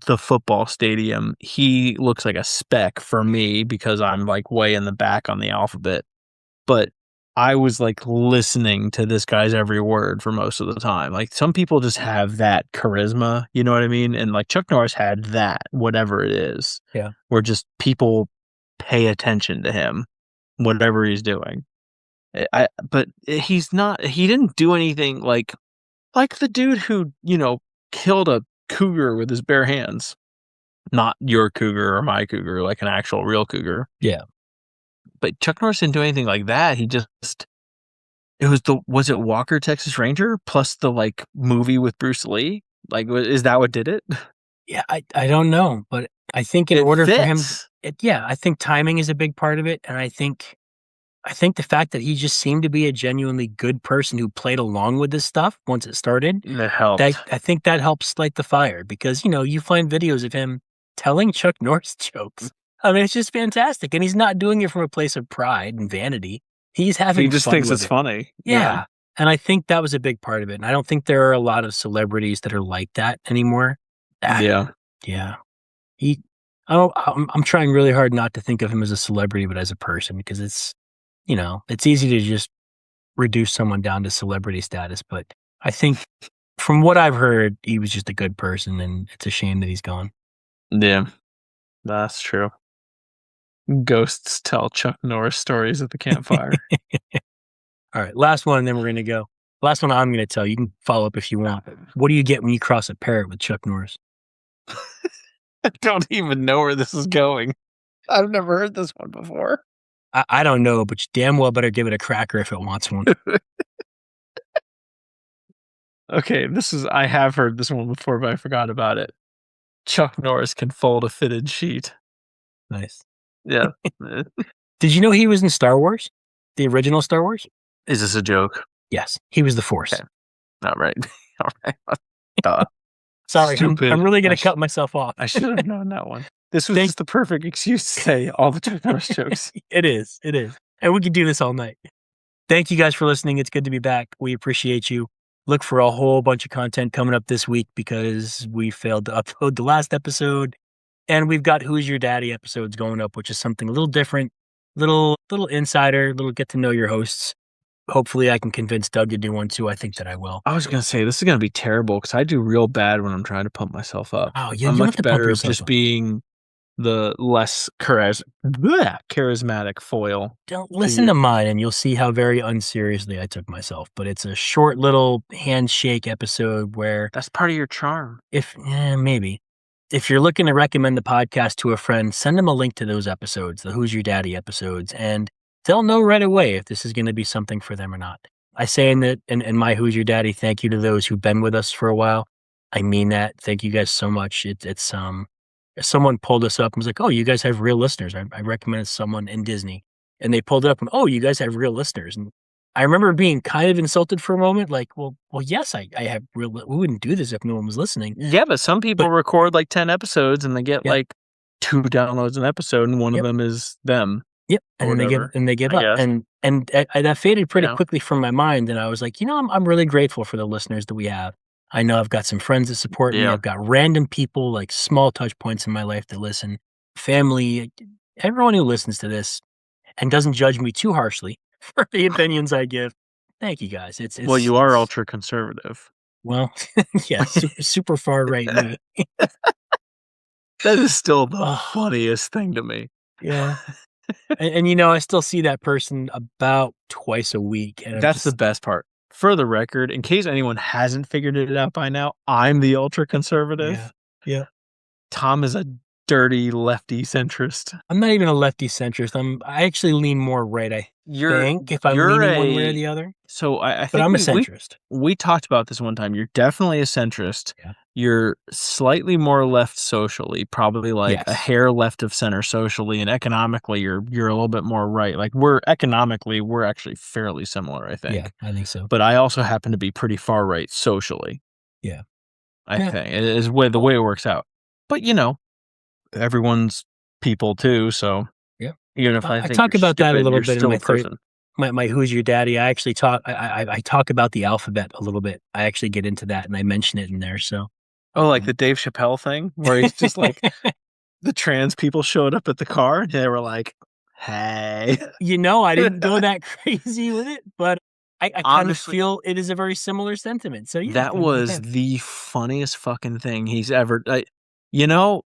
the football stadium. He looks like a speck for me because I'm like way in the back on the alphabet. But I was like listening to this guy's every word for most of the time. Like some people just have that charisma, you know what I mean? And like Chuck Norris had that, whatever it is. Yeah. Where just people pay attention to him, whatever he's doing. But he didn't do anything like the dude who, killed a cougar with his bare hands. Not your cougar or my cougar, like an actual real cougar. Yeah. But Chuck Norris didn't do anything like that. Was it Walker, Texas Ranger plus the like movie with Bruce Lee? Like, is that what did it? Yeah, I don't know, but I think in It order for him, fits. I think timing is a big part of it, and I think the fact that he just seemed to be a genuinely good person who played along with this stuff once it started, It that helped. I think that helps light the fire because, you find videos of him telling Chuck Norris jokes. I mean, it's just fantastic, and he's not doing it from a place of pride and vanity. He's He having just fun thinks with it's it. funny. Yeah. Yeah, and I think that was a big part of it, and I don't think there are a lot of celebrities that are like that anymore. Ah, Yeah. yeah. He I don't I'm trying really hard not to think of him as a celebrity, but as a person because it's easy to just reduce someone down to celebrity status, but I think from what I've heard, he was just a good person, and it's a shame that he's gone. Yeah. That's true. Ghosts tell Chuck Norris stories at the campfire. Alright, last one, and then we're gonna go. Last one I'm gonna tell, you can follow up if you want. What do you get when you cross a parrot with Chuck Norris? I don't even know where this is going. I've never heard this one before. I don't know, but you damn well better give it a cracker if it wants one. Okay, I have heard this one before, but I forgot about it. Chuck Norris can fold a fitted sheet. Nice. Yeah. Eh, Did you know he was in Star Wars? The original Star Wars? is this a joke? Yes, he was the Force. Okay. All right. All right. Duh. Sorry, I'm Stupid. really gonna cut myself off. I should have known that one. This was Thank just the perfect excuse to say all the Chuck Norris jokes. It is, and we could do this all night. Thank you guys for listening, it's good to be back, we appreciate you. Look for a whole bunch of content coming up this week because we failed to upload the last episode, and we've got Who's Your Daddy episodes going up, which is something a little different, little insider, little get to know your hosts. Hopefully, I can convince Doug to do one too, I think that I will. I was gonna say this is gonna be terrible because I do real bad when I'm trying to pump myself up. Oh, you I'm don't have much to pump better of yourself just up. being the less charismatic foil Don't to listen to you. mine and you'll see how very unseriously I took myself, but it's a short little handshake episode where That's part of your charm. maybe. If you're looking to recommend the podcast to a friend, send them a link to those episodes, the Who's Your Daddy episodes, and they'll know right away if this is going to be something for them or not. I say in my Who's Your Daddy, thank you to those who've been with us for a while. I mean that. Thank you guys so much. It's someone pulled us up and was like, "Oh, you guys have real listeners." I recommended someone in Disney, and they pulled it up and, "Oh, you guys have real listeners." And I remember being kind of insulted for a moment, like, "Well, yes, I have real. We wouldn't do this if no one was listening." Yeah, but some people But record like 10 episodes and they get yeah, like 2 downloads an episode, and one of yep, them is them yep, or and then whatever, they give I up, guess. and that faded You pretty know? quickly from my mind, and I was like, I'm really grateful for the listeners that we have. I know I've got some friends that support me. Yeah. I've got random people, like small touch points in my life that listen, family, everyone who listens to this and doesn't judge me too harshly for the opinions I give. Thank you guys. Well, you are ultra conservative. Well, yeah, super far right me. That is still the Oh, funniest thing to me. yeah. And I still see that person about twice a week, and I'm That's the just best part. For the record, in case anyone hasn't figured it out by now, I'm the ultra yeah, conservative. yeah. Tom is a dirty lefty centrist. I'm not even a lefty centrist. I actually lean more right, I think, if I'm leaning one way or the other. So I But think I'm a centrist. we talked about this one time. You're definitely a centrist. Yeah. You're slightly more left socially, probably like a Yes. hair left of center socially, and economically you're a little bit more right. Like we're actually fairly similar, I think. Yeah, I think so. But I also happen to be pretty far right socially. Yeah. I think it is the way it works out. But everyone's people too, so yeah. even if I I think talk you're about that a stupid, little you're bit in still my a person. my Who's Your Daddy. I actually I talk about the alphabet a little bit. I actually get into that and I mention it in there. So Oh, like the Dave Chappelle thing where he's just like the trans people showed up at the car and they were like, "Hey." I didn't go that crazy with it, but I kind of Honestly, feel it is a very similar sentiment. So yeah, that go was ahead. the funniest fucking thing he's ever you know,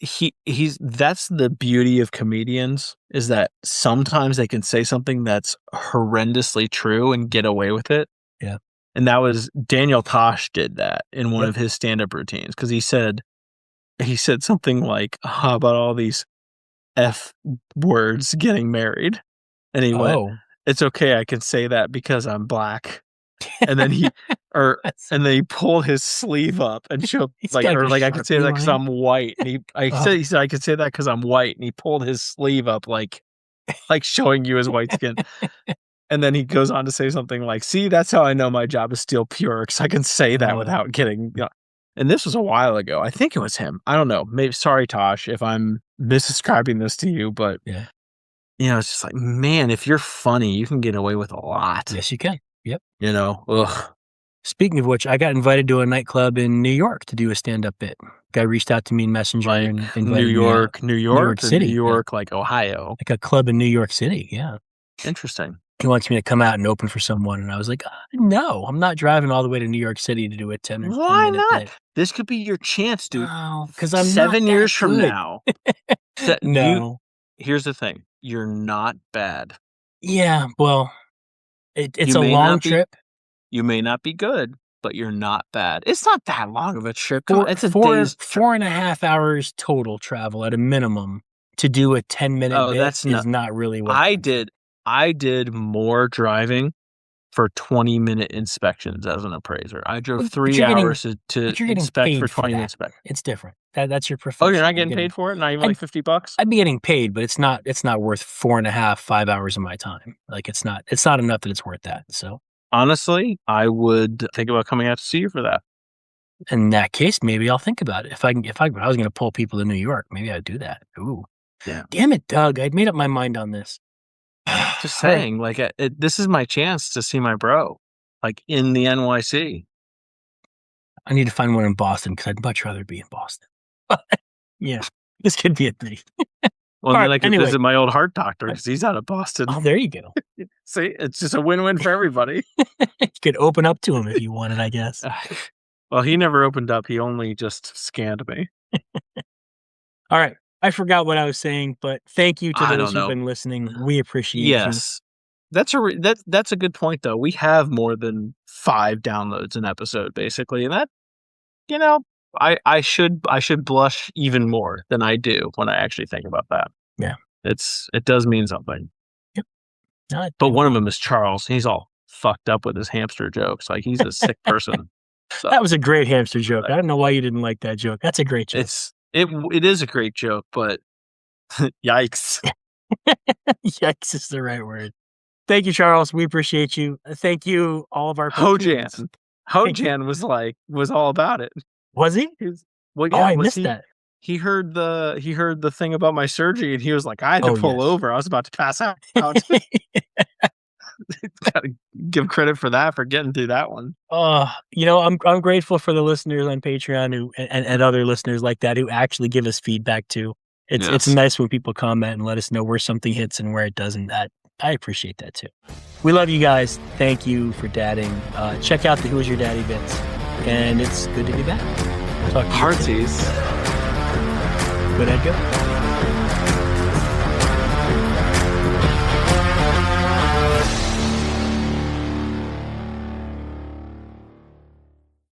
he's that's the beauty of comedians is that sometimes they can say something that's horrendously true and get away with it. Yeah. And that was Daniel Tosh did that in one Yep. of his stand-up routines because he said something like, "How about all these F words getting married?" And he went, Oh. "It's okay, I can say that because I'm black." And then That's and then he pulled his sleeve up and showed he's got a "I could say Sharpie that because line. I'm white." And Oh. he said, "I could say that because I'm white." And he pulled his sleeve up like showing you his white skin. And then he goes on to say something like, "See, that's how I know my job is still pure because I can say that Oh, without getting." And this was a while ago. I think it was him. I don't know. Maybe sorry, Tosh, if I'm misdescribing this to you, but yeah. it's just like, man, if you're funny, you can get away with a lot. Yes, you can. Yep. Ugh. Speaking of which, I got invited to a nightclub in New York to do a stand-up bit. Guy reached out to me in Messenger Like and invited me out. New New York York, or New City, yeah. York, like Ohio. Like a club in New York City, yeah. Interesting. He wants me to come out and open for someone, and I was like, "No, I'm not driving all the way to New York City to do a 10 or Why 10-minute not? bit." This could be your chance, dude. No, because I'm not 7 that years from good. now, No. here's the thing. You're not bad. Yeah, well, it's You a may long not be trip. you may not be good, but you're not bad. It's not that long of a trip. Come on, Four it's a four day's trip. 4.5 hours total travel at a minimum to do a 10-minute Oh, bit that's is not not really what I I'm thinking. did I did more driving for 20-minute inspections as an appraiser. I drove But 3 you're getting hours to but you're getting inspect for paid for 20 that. minutes spec. It's different. That's your Oh, you're profession. not getting paid for it? Not even I'd like $50? I'd be getting paid, but it's not worth 4.5, 5 hours of my time. Like, it's not enough that it's worth that, so Honestly, I would think about coming out to see you for that. in that case, maybe I'll think about it. If I was gonna pull people to New York, maybe I'd do that. Ooh. Yeah. Damn it, Doug, I'd made up my mind on this. Just Alright. saying, like, this is my chance to see my bro, like, in the NYC. I need to find one in Boston because I'd much rather be in Boston. Yeah, this could be a thing. Well, All then right, I could anyway. visit my old heart doctor because he's out of Boston. Oh, there you go. See, it's just a win-win for everybody. You could open up to him if you wanted, I guess. Well, he never opened up. He only just scanned me. All right. I forgot what I was saying, but thank you to I those don't who've know. been listening. We appreciate you. Yes. That's a good point, though. We have more than 5 downloads an episode, basically, and that, you know, I should blush even more than I do when I actually think about that. Yeah. It does mean something. Yep. But one of them is Charles. He's all fucked up with his hamster jokes. Like, he's a sick person. So, That was a great hamster joke. I don't know why you didn't like that joke. That's a great joke. it is a great joke, but yikes. Yikes is the right word. Thank you, Charles. We appreciate you. Thank you, all of our patrons. Hojan was all about it. Was he? Well, Oh, yeah, I missed that. He heard the thing about my surgery, and he was like, "I had to Oh, pull yes. over. I was about to pass out." Gotta give credit for that, for getting through that one. I'm grateful for the listeners on Patreon who and other listeners like that who actually give us feedback too. It's Yes. nice when people comment and let us know where something hits and where it doesn't. I appreciate that too. We love you guys. Thank you for dadding. Check out the Who's Your Daddy bits. And it's good to be back. Talk to you soon. Heartsies. Good, Ed, go.